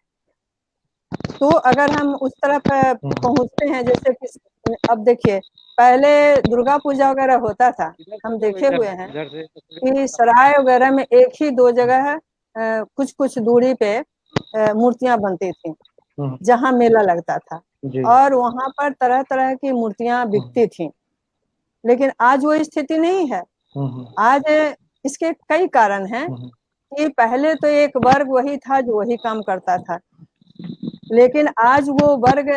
तो अगर हम उस तरफ पहुंचते हैं, जैसे कि अब देखिए, पहले दुर्गा पूजा वगैरह होता था, हम देखे हुए हैं कि सराय वगैरह में एक ही दो जगह कुछ दूरी पे मूर्तियां बनती थी, जहां मेला लगता था, और वहां पर तरह तरह की मूर्तियां बिकती थी। लेकिन आज वो स्थिति नहीं है। आज इसके कई कारण हैं कि पहले तो एक वर्ग वही था जो वही काम करता था, लेकिन आज वो वर्ग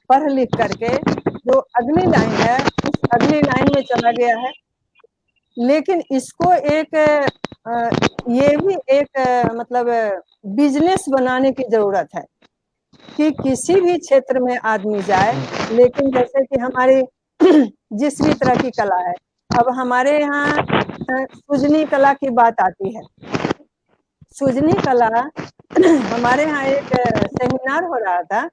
पढ़ लिख करके जो अगली लाइन है, उस अगली लाइन में चला गया है। लेकिन इसको एक ये भी एक मतलब बिजनेस बनाने की जरूरत है कि किसी भी क्षेत्र में आदमी जाए। लेकिन जैसे कि हमारी जिस भी तरह की कला है, अब हमारे यहाँ सुजनी कला की बात आती है। सुजनी कला हमारे यहाँ एक सेमिनार हो रहा था,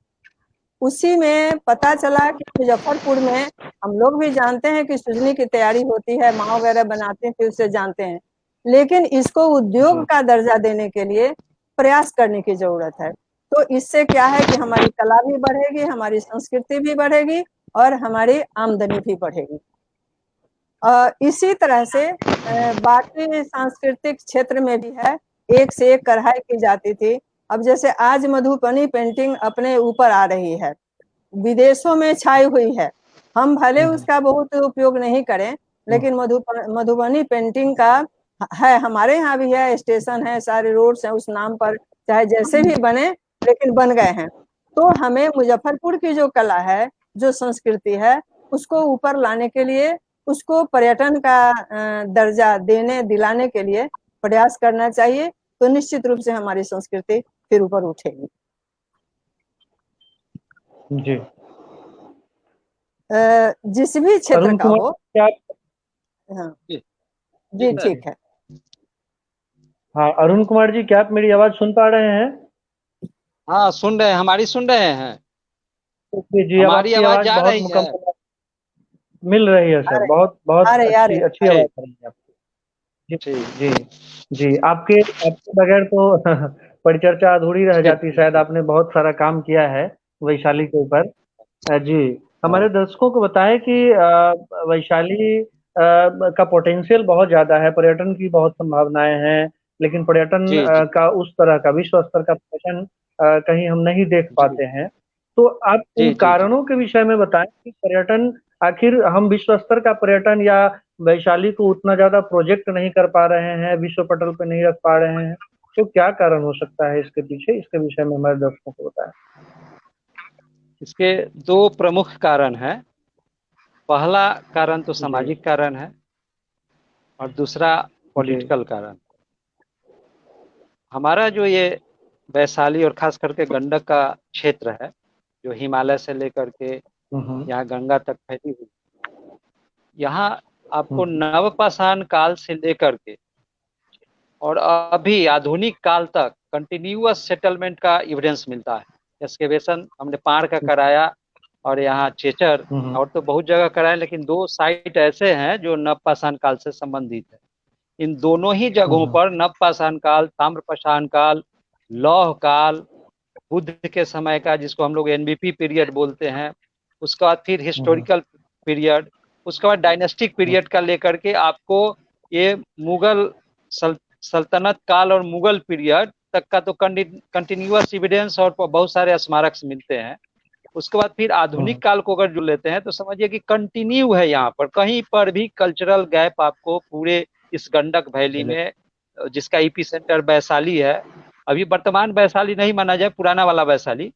उसी में पता चला कि मुजफ्फरपुर में, हम लोग भी जानते हैं कि सुजनी की तैयारी होती है, माँ वगैरह बनाते हैं, फिर उससे जानते हैं, लेकिन इसको उद्योग का दर्जा देने के लिए प्रयास करने की जरूरत है। तो इससे क्या है कि हमारी कला भी बढ़ेगी, हमारी संस्कृति भी बढ़ेगी और हमारी आमदनी भी बढ़ेगी। इसी तरह से बाकी सांस्कृतिक क्षेत्र में भी है, एक से एक कढ़ाई की जाती थी। अब जैसे आज मधुबनी पेंटिंग अपने ऊपर आ रही है, विदेशों में छाई हुई है। हम भले उसका बहुत उपयोग नहीं करें, लेकिन मधुबनी पेंटिंग का है, हमारे यहाँ भी है, स्टेशन है, सारे रोड्स हैं उस नाम पर, चाहे जैसे भी बने, लेकिन बन गए हैं। तो हमें मुजफ्फरपुर की जो कला है जो संस्कृति है उसको ऊपर लाने के लिए, उसको पर्यटन का दर्जा दिलाने के लिए प्रयास करना चाहिए, तो निश्चित रूप से हमारी संस्कृति फिर ऊपर उठेगी। जी जिस भी क्षेत्र अरुण का कुमार हो। क्या हाँ जी जी ठीक है। हाँ अरुण कुमार जी, क्या आप मेरी आवाज सुन पा रहे हैं? हाँ सुन रहे हैं, हमारी सुन रहे हैं। जी, अब हमारी आपकी आवाज आवाज जा बहुत रही है। मुकम्मल मिल रही है आ सर, रहे बहुत बहुत आ अच्छी रहे अच्छी आवाज ठीक आ रही है आपकी। जी ठीक जी जी, आपके आपके बगैर तो परिचर्चा अधूरी रह ठीक जाती। ठीक शायद ठीक। आपने बहुत सारा काम किया है वैशाली के ऊपर। जी, हाँ हमारे दर्शकों को बताएं कि वैशाली का पोटेंशियल बहुत ज़्यादा है, पर्यटन की बहुत संभावनाएं हैं, लेकिन पर्यटन जी जी का उस तरह का विश्व स्तर का पर्यटन कहीं हम नहीं देख जी पाते हैं। तो आप जी उन जी जी। कारणों के विषय में बताएं कि पर्यटन, आखिर हम विश्व स्तर का पर्यटन या वैशाली को उतना ज़्यादा प्रोजेक्ट नहीं कर पा रहे हैं, विश्व पटल पे नहीं रख पा रहे हैं, तो क्या कारण हो सकता है इसके पीछे? इसके विषय में हमारे दर्शकों को बताएं। इसके दो प्रमुख कारण हैं। पहला कारण तो जी सामाजिक कारण है और दूसरा जी। पॉलिटिकल कारण। हमारा जो ये वैशाली और खास करके गंडक का क्षेत्र है, जो हिमालय से लेकर के हम्म यहाँ गंगा तक फैली हुई, यहाँ आपको हम्म नवपाषाण काल से लेकर के और अभी आधुनिक काल तक कंटिन्यूअस सेटलमेंट का एविडेंस मिलता है। एक्सकेवेशन हमने पहाड़ का कराया और यहाँ चेचर हम्म और तो बहुत जगह कराया, लेकिन दो साइट ऐसे हैं जो नवपाषाण काल से संबंधित है। इन दोनों ही जगहों हम्म पर नवपाषाण काल, ताम्रपाषाण काल, लौह काल, बुद्ध के समय का जिसको हम लोग एनबीपी पीरियड बोलते हैं, उसके बाद फिर हिस्टोरिकल पीरियड, उसके बाद डायनेस्टिक पीरियड का लेकर के आपको ये मुगल सल्तनत काल और मुगल पीरियड तक का तो कंटिन्यूअस एविडेंस और बहुत सारे स्मारक मिलते हैं। उसके बाद फिर आधुनिक काल को अगर जो लेते हैं तो समझिए कि कंटिन्यू है, यहाँ पर कहीं पर भी कल्चरल गैप आपको पूरे इस गंडक वैली में, जिसका ईपी सेंटर वैशाली है, अभी वर्तमान वैशाली नहीं माना जाए, पुराना वाला वैशाली,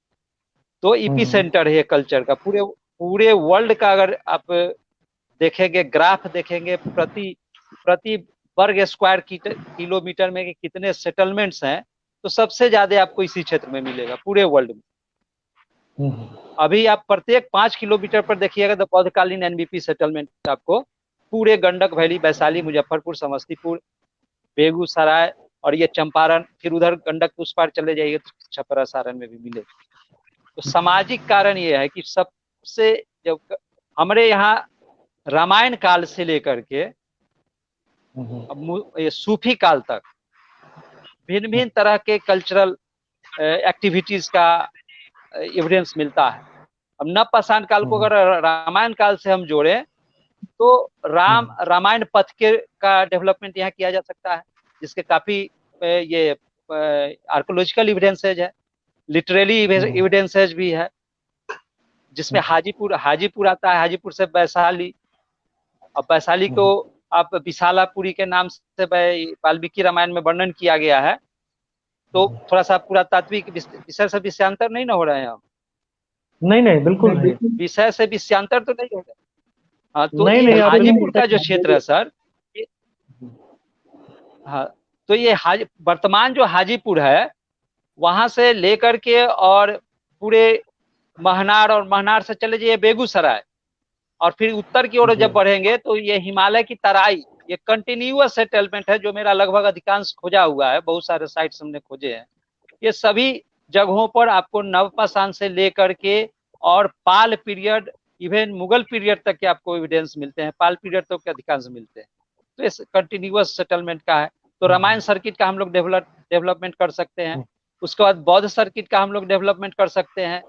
तो ईपी सेंटर है कल्चर का। पूरे पूरे वर्ल्ड का अगर आप देखेंगे, ग्राफ देखेंगे प्रति प्रति वर्ग स्क्वायर किलोमीटर में कितने सेटलमेंट्स हैं, तो सबसे ज्यादा आपको इसी क्षेत्र में मिलेगा पूरे वर्ल्ड में। अभी आप प्रत्येक 5 किलोमीटर पर देखिएगा तो बौद्धकालीन एनबीपी सेटलमेंट आपको पूरे गंडक वैली, वैशाली, मुजफ्फरपुर, समस्तीपुर, बेगूसराय और ये चंपारण, फिर उधर गंडक उस पार चले जाइए तो छपरा, सारण में भी मिलेगा। तो सामाजिक कारण ये है कि सबसे जब हमारे यहाँ रामायण काल से लेकर के ये सूफी काल तक भिन्न भिन्न तरह के कल्चरल एक्टिविटीज का एविडेंस मिलता है। अब नवपाषाण काल को अगर रामायण काल से हम जोड़ें तो रामायण पथ के का डेवलपमेंट यहाँ किया जा सकता है, जिसके काफी ये आर्कोलॉजिकल एविडेंसेज है, लिटरेरी एविडेंसेज भी है, जिसमें हाजीपुर आता है, हाजीपुर से वैशाली, और वैशाली को आप विशालापुरी के नाम से वाल्मीकि रामायण में वर्णन किया गया है। तो थोड़ा सा पुरातात्विक विषय से विषयांतर नहीं ना हो रहे हैं हम? नहीं नहीं, बिल्कुल नहीं। विषय से विषयांतर तो नहीं हो रहा। हाँ, तो नहीं ये नहीं, आप हाजीपुर का जो बिल्कुल क्षेत्र है सर, हाँ, तो ये वर्तमान जो हाजीपुर है वहां से लेकर के और पूरे महनार, और महनार से चले जाइए बेगूसराय, और फिर उत्तर की ओर जब बढ़ेंगे तो ये हिमालय की तराई, ये कंटिन्यूअस सेटलमेंट है जो मेरा लगभग अधिकांश खोजा हुआ है, बहुत सारे साइट्स हमने खोजे हैं। ये सभी जगहों पर आपको नवपाषाण से लेकर के और पाल पीरियड, इवन मुगल पीरियड तक के आपको एविडेंस मिलते हैं, पाल पीरियड तक के अधिकांश मिलते हैं। तो इस कंटिन्यूअस सेटलमेंट का है। तो रामायण सर्किट का हम लोग डेवलपमेंट कर सकते हैं। उसके बाद बौद्ध सर्किट का हम लोग डेवलपमेंट कर सकते हैं,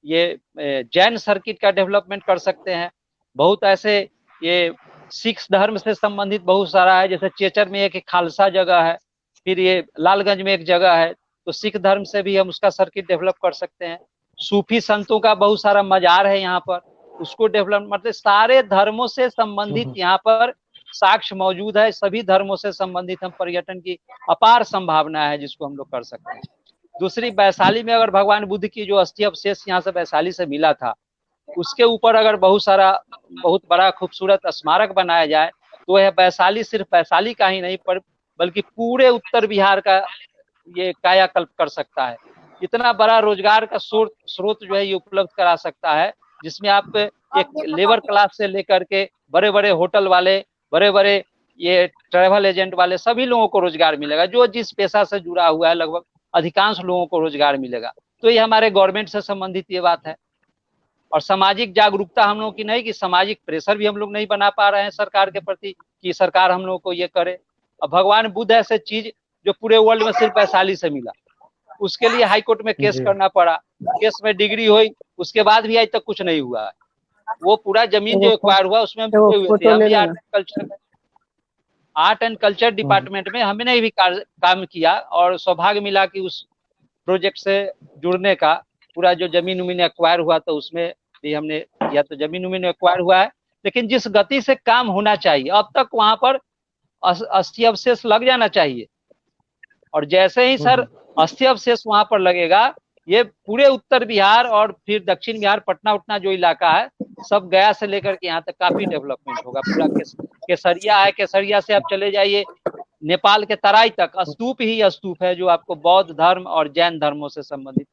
ये जैन सर्किट का डेवलपमेंट कर सकते हैं। बहुत ऐसे ये सिख धर्म से संबंधित बहुत सारा है, जैसे चेचर में एक खालसा जगह है, फिर ये लालगंज में एक जगह है, तो सिख धर्म से भी हम उसका सर्किट डेवलप कर सकते हैं। सूफी संतों का बहुत सारा मजार है यहाँ पर, उसको डेवलप, मतलब सारे धर्मों से संबंधित यहाँ पर साक्ष्य मौजूद है। सभी धर्मों से संबंधित हम पर्यटन की अपार संभावना है जिसको हम लोग कर सकते हैं। दूसरी, वैशाली में अगर भगवान बुद्ध की जो अस्थि अवशेष यहाँ से वैशाली से मिला था, उसके ऊपर अगर बहुत बड़ा खूबसूरत स्मारक बनाया जाए तो यह वैशाली सिर्फ वैशाली का ही नहीं बल्कि पूरे उत्तर बिहार का ये कायाकल्प कर सकता है। इतना बड़ा रोजगार का स्रोत जो है ये उपलब्ध करा सकता है, जिसमें आप एक लेबर क्लास से लेकर के बड़े बड़े होटल वाले, बड़े बड़े ये ट्रैवल एजेंट वाले सभी लोगों को रोजगार मिलेगा। जो जिस पेशा से जुड़ा हुआ है लगभग अधिकांश लोगों को रोजगार मिलेगा। तो ये हमारे गवर्नमेंट से संबंधित ये बात है। और सामाजिक जागरूकता हम लोगों की नहीं, कि सामाजिक प्रेशर भी हम लोग नहीं बना पा रहे हैं सरकार के प्रति कि सरकार हम लोगों को ये करे। अब भगवान बुद्ध ऐसे चीज जो पूरे वर्ल्ड में सिर्फ वैशाली से मिला, उसके लिए हाई कोर्ट में केस करना पड़ा, केस में डिग्री हुई, उसके बाद भी आज तक कुछ नहीं हुआ है। वो पूरा जमीन जो एक्वायर हुआ उसमें हम हुए थे। हम आर्ट एंड कल्चर डिपार्टमेंट में हमने भी काम किया और सौभाग्य मिला कि उस प्रोजेक्ट से जुड़ने का। पूरा जो जमीन उमीन एक्वायर हुआ तो उसमें भी हमने किया, तो जमीन उमीन एक्वायर हुआ है। लेकिन जिस गति से काम होना चाहिए अब तक वहां पर अस्थि अवशेष लग जाना चाहिए। और जैसे ही सर अस्थि अवशेष वहां पर लगेगा, ये पूरे उत्तर बिहार और फिर दक्षिण बिहार पटना उटना जो इलाका है सब गया से लेकर के यहाँ तक काफी डेवलपमेंट होगा। पूरा केसरिया है, केसरिया से आप चले जाइए नेपाल के तराई तक स्तूप ही स्तूप है, जो आपको बौद्ध धर्म और जैन धर्मों से संबंधित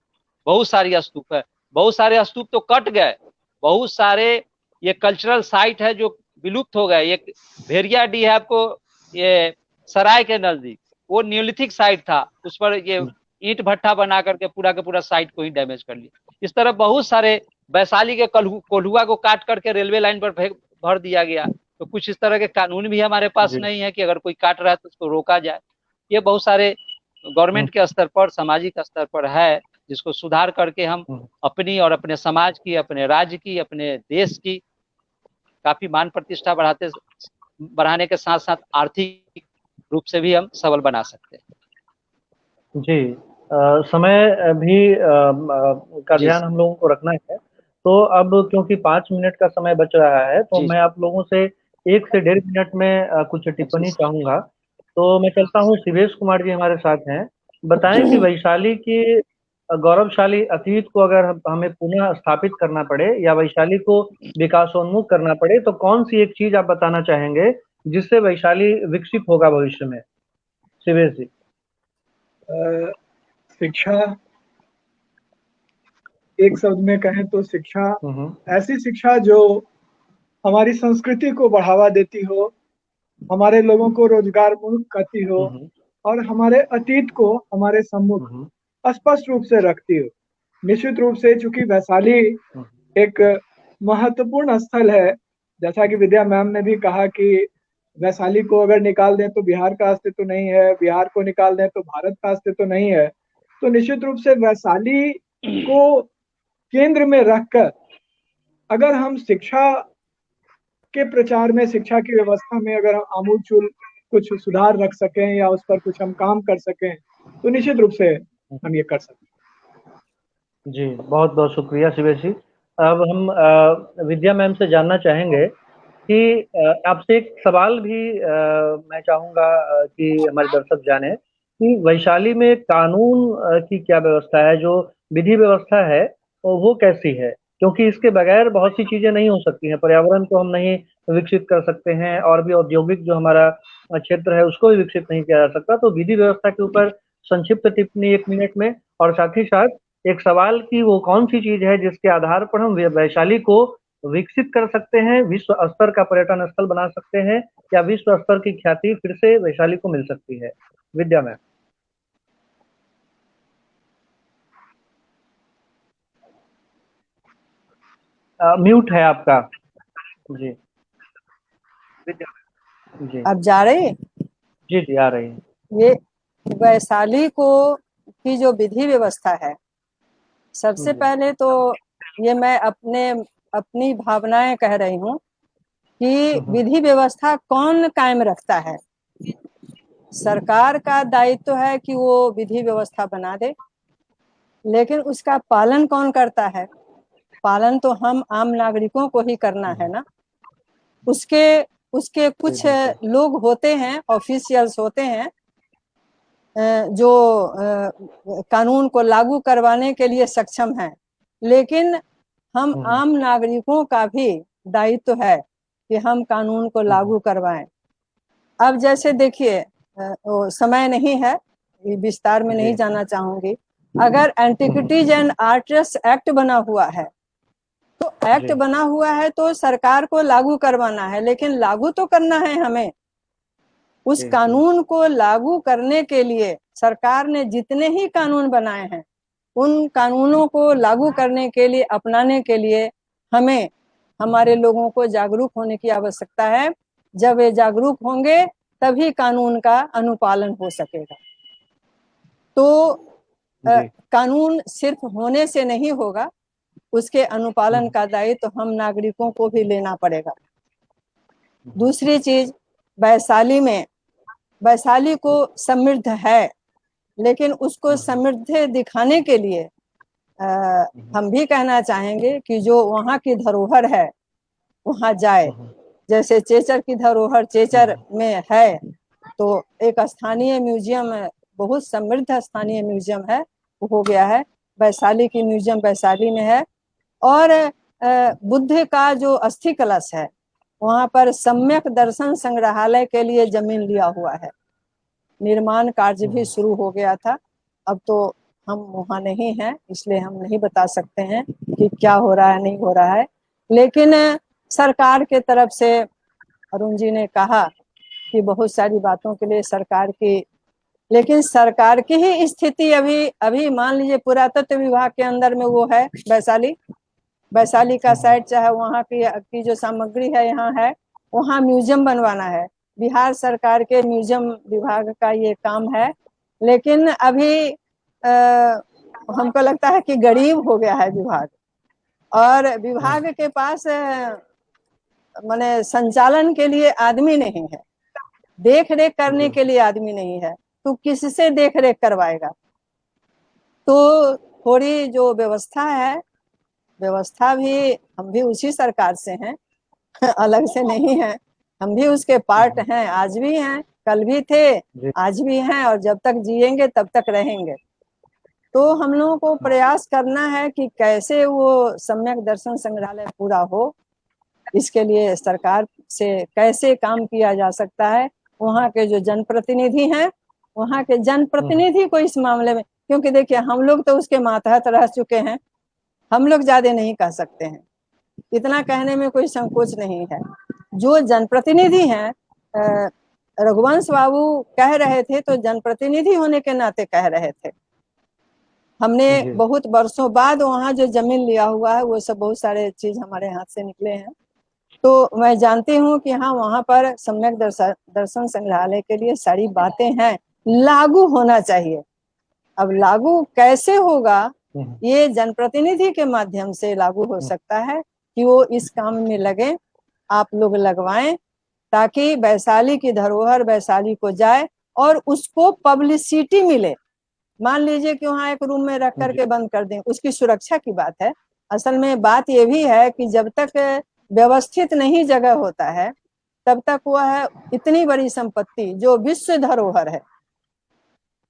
बहुत सारी स्तूप है। बहुत सारे स्तूप तो कट गए, बहुत सारे ये कल्चरल साइट है जो विलुप्त हो गए। एक भेरियाडी है आपको ये सराय के नजदीक, वो न्यूलिथिक साइट था, उस पर ये ईंट भट्टा बना करके पूरा के पूरा साइट को ही डैमेज कर लिया। इस तरह बहुत सारे वैशाली के कोल्हुआ को काट करके रेलवे लाइन पर भर दिया गया। तो कुछ इस तरह के कानून भी हमारे पास नहीं है कि अगर कोई काट रहा है तो उसको रोका जाए। ये बहुत सारे गवर्नमेंट के स्तर पर, सामाजिक स्तर पर है, जिसको सुधार करके हम अपनी और अपने समाज की, अपने राज्य की, अपने देश की काफी मान प्रतिष्ठा बढ़ाने के साथ साथ आर्थिक रूप से भी हम सबल बना सकते हैं। जी, समय भी का ध्यान हम लोगों को रखना है। तो अब क्योंकि 5 मिनट का समय बच रहा है, तो मैं आप लोगों से 1 से 1.5 मिनट में कुछ टिप्पणी चाहूंगा। तो मैं चलता हूँ, शिवेश कुमार जी हमारे साथ हैं। बताएं कि वैशाली के गौरवशाली अतीत को अगर हमें पुनः स्थापित करना पड़े या वैशाली को विकासोन्मुख करना पड़े, तो कौन सी एक चीज आप बताना चाहेंगे जिससे वैशाली विकसित होगा भविष्य में? शिवेश जी। शिक्षा, एक शब्द में कहें तो शिक्षा, ऐसी शिक्षा जो हमारी संस्कृति को बढ़ावा देती हो, हमारे लोगों को रोजगार मुक्त करती हो और हमारे अतीत को हमारे सम्मुख स्पष्ट रूप से रखती हो। निश्चित रूप से चूंकि वैशाली एक महत्वपूर्ण स्थल है, जैसा कि विद्या मैम ने भी कहा कि वैशाली को अगर निकाल दें तो बिहार का अस्तित्व नहीं है, बिहार को निकाल दें तो भारत का अस्तित्व नहीं है। तो निश्चित रूप से वैशाली को केंद्र में रखकर अगर हम शिक्षा के प्रचार में, शिक्षा की व्यवस्था में अगर हम आमूलचूल कुछ सुधार रख सकें या उस पर कुछ हम काम कर सकें, तो निश्चित रूप से हम ये कर सकते हैं। जी, बहुत बहुत शुक्रिया शिवेश जी। अब हम विद्या मैम से जानना चाहेंगे कि आपसे एक सवाल भी मैं चाहूंगा कि हमारे दर्शक जाने कि वैशाली में कानून की क्या व्यवस्था है, जो विधि व्यवस्था है वो कैसी है? क्योंकि इसके बगैर बहुत सी चीजें नहीं हो सकती हैं। पर्यावरण को हम नहीं विकसित कर सकते हैं और भी औद्योगिक जो हमारा क्षेत्र है उसको भी विकसित नहीं किया जा सकता। तो विधि व्यवस्था के ऊपर संक्षिप्त टिप्पणी 1 मिनट में, और साथ ही साथ एक सवाल कि वो कौन सी चीज है जिसके आधार पर हम वैशाली को विकसित कर सकते हैं, विश्व स्तर का पर्यटन स्थल बना सकते हैं, या विश्व स्तर की ख्याति फिर से वैशाली को मिल सकती है? विद्या मैम। म्यूट है आपका। जी जी, अब जा रही है? जी जी आ रही है। ये वैशाली को की जो विधि व्यवस्था है, सबसे पहले तो ये मैं अपनी भावनाएं कह रही हूँ कि विधि व्यवस्था कौन कायम रखता है। सरकार का दायित्व है कि वो विधि व्यवस्था बना दे, लेकिन उसका पालन कौन करता है? पालन तो हम आम नागरिकों को ही करना है ना। उसके कुछ लोग होते हैं, ऑफिशियल्स होते हैं, जो कानून को लागू करवाने के लिए सक्षम हैं, लेकिन हम आम नागरिकों का भी दायित्व है कि हम कानून को लागू करवाएं। अब जैसे देखिए, समय नहीं है, विस्तार में नहीं जाना चाहूंगी। अगर एंटिक्विटीज एंड आर्ट्स एक्ट बना हुआ है तो एक्ट बना हुआ है तो सरकार को लागू करवाना है, लेकिन लागू तो करना है हमें। उस कानून को लागू करने के लिए सरकार ने जितने ही कानून बनाए हैं उन कानूनों को लागू करने के लिए, अपनाने के लिए हमें, हमारे लोगों को जागरूक होने की आवश्यकता है। जब वे जागरूक होंगे तभी कानून का अनुपालन हो सकेगा। तो कानून सिर्फ होने से नहीं होगा, उसके अनुपालन का दायित्व तो हम नागरिकों को भी लेना पड़ेगा। दूसरी चीज, वैशाली को समृद्ध है, लेकिन उसको समृद्ध दिखाने के लिए हम भी कहना चाहेंगे कि जो वहाँ की धरोहर है वहाँ जाए। जैसे चेचर की धरोहर चेचर में है, तो एक स्थानीय म्यूजियम, बहुत समृद्ध स्थानीय म्यूजियम है, वो हो गया है। वैशाली की म्यूजियम वैशाली में है। और बुद्ध का जो अस्थि कलश है वहाँ पर सम्यक दर्शन संग्रहालय के लिए जमीन लिया हुआ है। निर्माण कार्य भी शुरू हो गया था। अब तो हम वहाँ नहीं हैं, इसलिए हम नहीं बता सकते हैं कि क्या हो रहा है, नहीं हो रहा है। लेकिन सरकार के तरफ से अरुण जी ने कहा कि बहुत सारी बातों के लिए सरकार की, लेकिन सरकार की ही स्थिति अभी मान लीजिए पुरातत्व विभाग के अंदर में वो है वैशाली का साइड, चाहे वहाँ की जो सामग्री है यहाँ है, वहाँ म्यूजियम बनवाना है। बिहार सरकार के म्यूजियम विभाग का ये काम है। लेकिन अभी हमको लगता है कि गरीब हो गया है विभाग, और विभाग के पास माने संचालन के लिए आदमी नहीं है, देख रेख करने के लिए आदमी नहीं है, तो किससे देख रेख करवाएगा। तो थोड़ी जो व्यवस्था है, व्यवस्था भी हम भी उसी सरकार से हैं, अलग से नहीं है, हम भी उसके पार्ट हैं, आज भी हैं, कल भी थे, आज भी हैं, और जब तक जिएंगे तब तक रहेंगे। तो हम लोगों को प्रयास करना है कि कैसे वो सम्यक दर्शन संग्रहालय पूरा हो, इसके लिए सरकार से कैसे काम किया जा सकता है। वहाँ के जो जनप्रतिनिधि हैं, वहाँ के जनप्रतिनिधि को इस मामले में, क्योंकि देखिए हम लोग तो उसके मातहत रह चुके हैं, हम लोग ज्यादा नहीं कह सकते हैं, इतना कहने में कोई संकोच नहीं है। जो जनप्रतिनिधि हैं, रघुवंश बाबू कह रहे थे तो जनप्रतिनिधि होने के नाते कह रहे थे। हमने बहुत वर्षों बाद वहाँ जो जमीन लिया हुआ है वो सब बहुत सारे चीज हमारे हाथ से निकले हैं। तो मैं जानती हूँ कि हाँ, वहाँ पर सम्यक दर्शन संग्रहालय के लिए सारी बातें हैं, लागू होना चाहिए। अब लागू कैसे होगा, ये जनप्रतिनिधि के माध्यम से लागू हो सकता है कि वो इस काम में लगे, आप लोग लगवाएं, ताकि वैशाली की धरोहर वैशाली को जाए और उसको पब्लिसिटी मिले। मान लीजिए कि वहाँ एक रूम में रख करके बंद कर दें, उसकी सुरक्षा की बात है। असल में बात ये भी है कि जब तक व्यवस्थित नहीं जगह होता है तब तक वह इतनी बड़ी संपत्ति जो विश्व धरोहर है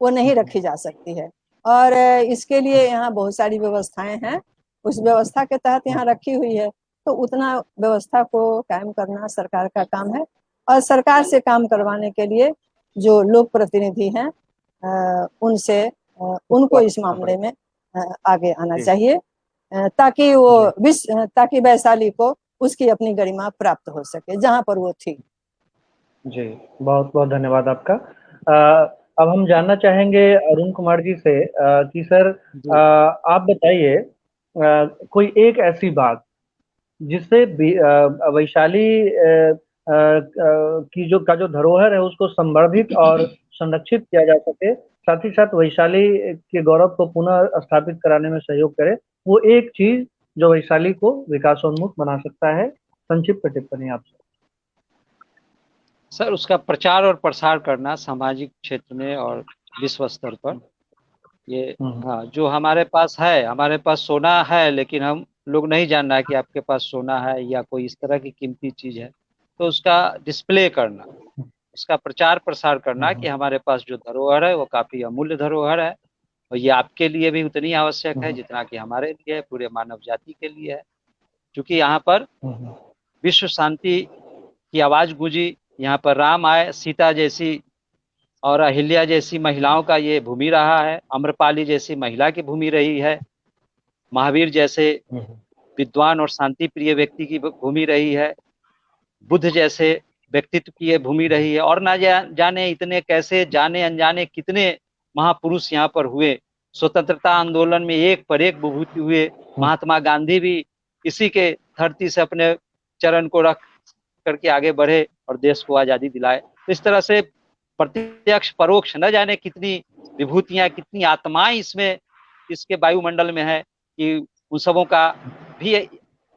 वो नहीं रखी जा सकती है। और इसके लिए यहाँ बहुत सारी व्यवस्थाएं हैं, उस व्यवस्था के तहत यहाँ रखी हुई है। तो उतना व्यवस्था को कायम करना सरकार का काम है, और सरकार से काम करवाने के लिए जो लोक प्रतिनिधि हैं उनसे उनको इस मामले में आगे आना चाहिए, ताकि वैशाली को उसकी अपनी गरिमा प्राप्त हो सके जहां पर वो थी। जी, बहुत बहुत धन्यवाद आपका। अब हम जानना चाहेंगे अरुण कुमार जी से कि सर आप बताइए कोई एक ऐसी बात जिससे वैशाली की जो धरोहर है उसको संवर्धित और संरक्षित किया जा सके, साथ ही साथ वैशाली के गौरव को पुनः स्थापित कराने में सहयोग करे, वो एक चीज जो वैशाली को विकासोन्मुख बना सकता है। संक्षिप्त टिप्पणी आपसे। सर, उसका प्रचार और प्रसार करना सामाजिक क्षेत्र में और विश्व स्तर पर, ये हाँ, जो हमारे पास सोना है, लेकिन हम लोग नहीं जान रहा है कि आपके पास सोना है या कोई इस तरह की कीमती चीज है, तो उसका डिस्प्ले करना, उसका प्रचार प्रसार करना कि हमारे पास जो धरोहर है वो काफी अमूल्य धरोहर है, और ये आपके लिए भी उतनी आवश्यक है जितना कि हमारे लिए, पूरे मानव जाति के लिए है। क्योंकि यहाँ पर विश्व शांति की आवाज गूंजी, यहाँ पर राम आए, सीता जैसी और अहिल्या जैसी महिलाओं का ये भूमि रहा है, अम्रपाली जैसी महिला की भूमि रही है, महावीर जैसे विद्वान और शांति प्रिय व्यक्ति की भूमि रही है, बुद्ध जैसे व्यक्तित्व की ये भूमि रही है, और ना जाने इतने कैसे जाने अनजाने कितने महापुरुष यहाँ पर हुए। स्वतंत्रता आंदोलन में एक पर एक विभूति हुए। महात्मा गांधी भी इसी के धरती से अपने चरण को रख करके आगे बढ़े और देश को आजादी दिलाए। तो इस तरह से प्रत्यक्ष परोक्ष न जाने कितनी विभूतियां, कितनी आत्माएं इसमें इसके वायुमंडल में है कि उन सबों का भी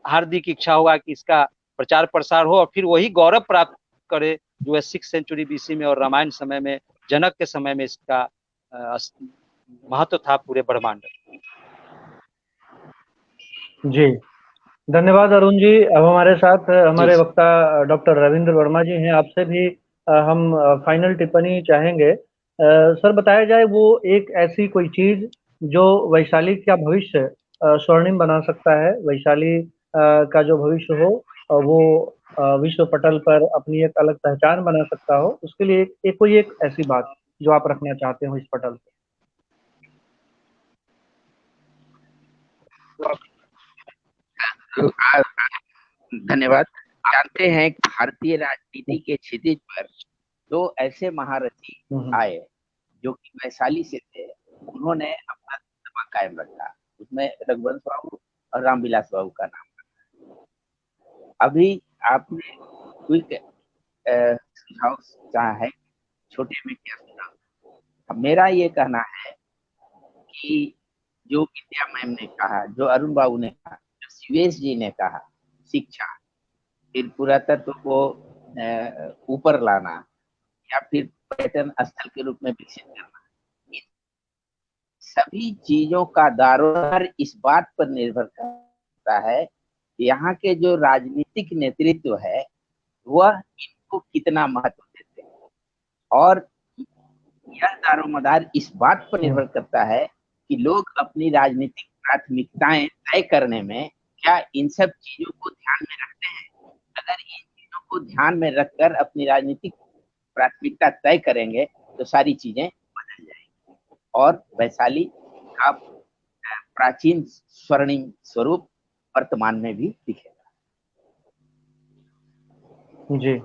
हार्दिक इच्छा होगा कि इसका प्रचार प्रसार हो और फिर वही गौरव प्राप्त करे जो है 6th सेंचुरी BC में और रामायण समय में, जनक के समय में इसका महत्व था पूरे ब्रह्मांड। जी, धन्यवाद अरुण जी। अब हमारे साथ हमारे वक्ता डॉक्टर रविंद्र वर्मा जी हैं। आपसे भी हम फाइनल टिप्पणी चाहेंगे। सर, बताया जाए वो एक ऐसी कोई चीज जो वैशाली का भविष्य स्वर्णिम बना सकता है, वैशाली का जो भविष्य हो वो विश्व पटल पर अपनी एक अलग पहचान बना सकता हो, उसके लिए कोई एक ऐसी बात जो आप रखना चाहते हो इस पटल पर। धन्यवाद। जानते हैं कि भारतीय राजनीति के क्षितिज पर दो ऐसे महारथी आए जो कि वैशाली से थे। उन्होंने अपना दबदबा कायम रखा। उसमें रघुवंश बाबू और रामविलास बाबू का नाम रखा। अभी आपने क्विक सुझाव चाहा है, छोटे में क्या सुझाव? मेरा ये कहना है कि जो विद्या मैम ने कहा, जो अरुण बाबू ने कहा, जो शिवेश जी ने कहा, शिक्षा, फिर पुरातत्व को ऊपर लाना या फिर पर्यटन स्थल के रूप में विकसित करना, इन सभी चीजों का दारोमदार इस बात पर निर्भर करता है यहाँ के जो राजनीतिक नेतृत्व है वह इनको कितना महत्व देते हैं, और यह दारोमदार इस बात पर निर्भर करता है कि लोग अपनी राजनीतिक प्राथमिकताएं तय करने में क्या इन सब चीजों को ध्यान में रखते हैं। अगर इन चीजों को ध्यान में रखकर अपनी राजनीतिक प्राथमिकता तय करेंगे तो सारी चीजें बदल जाएंगी और वैशाली का प्राचीन स्वर्णिम स्वरूप वर्तमान में भी दिखेगा। जी,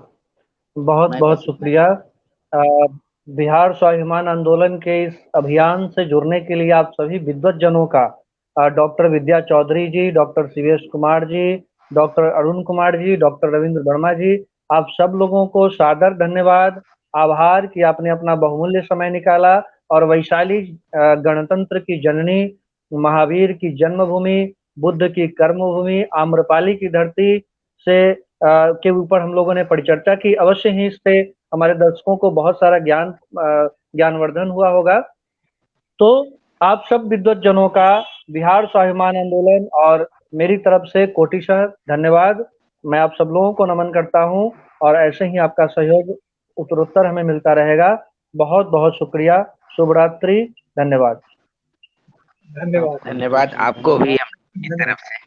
बहुत बहुत शुक्रिया। बिहार स्वाभिमान आंदोलन के इस अभियान से जुड़ने के लिए आप सभी विद्वत जनों का, डॉक्टर विद्या चौधरी जी, doctor Shivesh Kumar ji, doctor Arun Kumar ji, doctor Ravindra Verma जी, आप सब लोगों को सादर धन्यवाद, आभार कि आपने अपना बहुमूल्य समय निकाला और वैशाली गणतंत्र की जननी, महावीर की जन्मभूमि, बुद्ध की कर्मभूमि, आम्रपाली की धरती से के ऊपर हम लोगों ने परिचर्चा की। अवश्य ही इससे हमारे दर्शकों को बहुत सारा ज्ञानवर्धन हुआ होगा। तो आप सब विद्वत जनों का बिहार स्वाभिमान आंदोलन और मेरी तरफ से कोटिशः धन्यवाद। मैं आप सब लोगों को नमन करता हूं और ऐसे ही आपका सहयोग उत्तरोत्तर हमें मिलता रहेगा। बहुत बहुत शुक्रिया। शुभ रात्रि। धन्यवाद। धन्यवाद। धन्यवाद आपको भी अपनी तरफ से।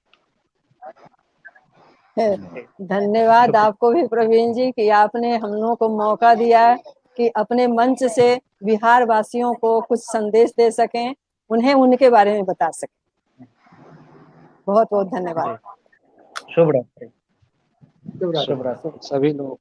धन्यवाद आपको भी प्रवीण जी कि आपने हम लोगों को मौका दिया कि अपने मंच से बिहार वासियों को कुछ संदेश दे सकें, उन्हें उनके बारे में बता सकें। बहुत बहुत धन्यवाद। शुभ रात्रि। शुभ रात्रि सभी लोग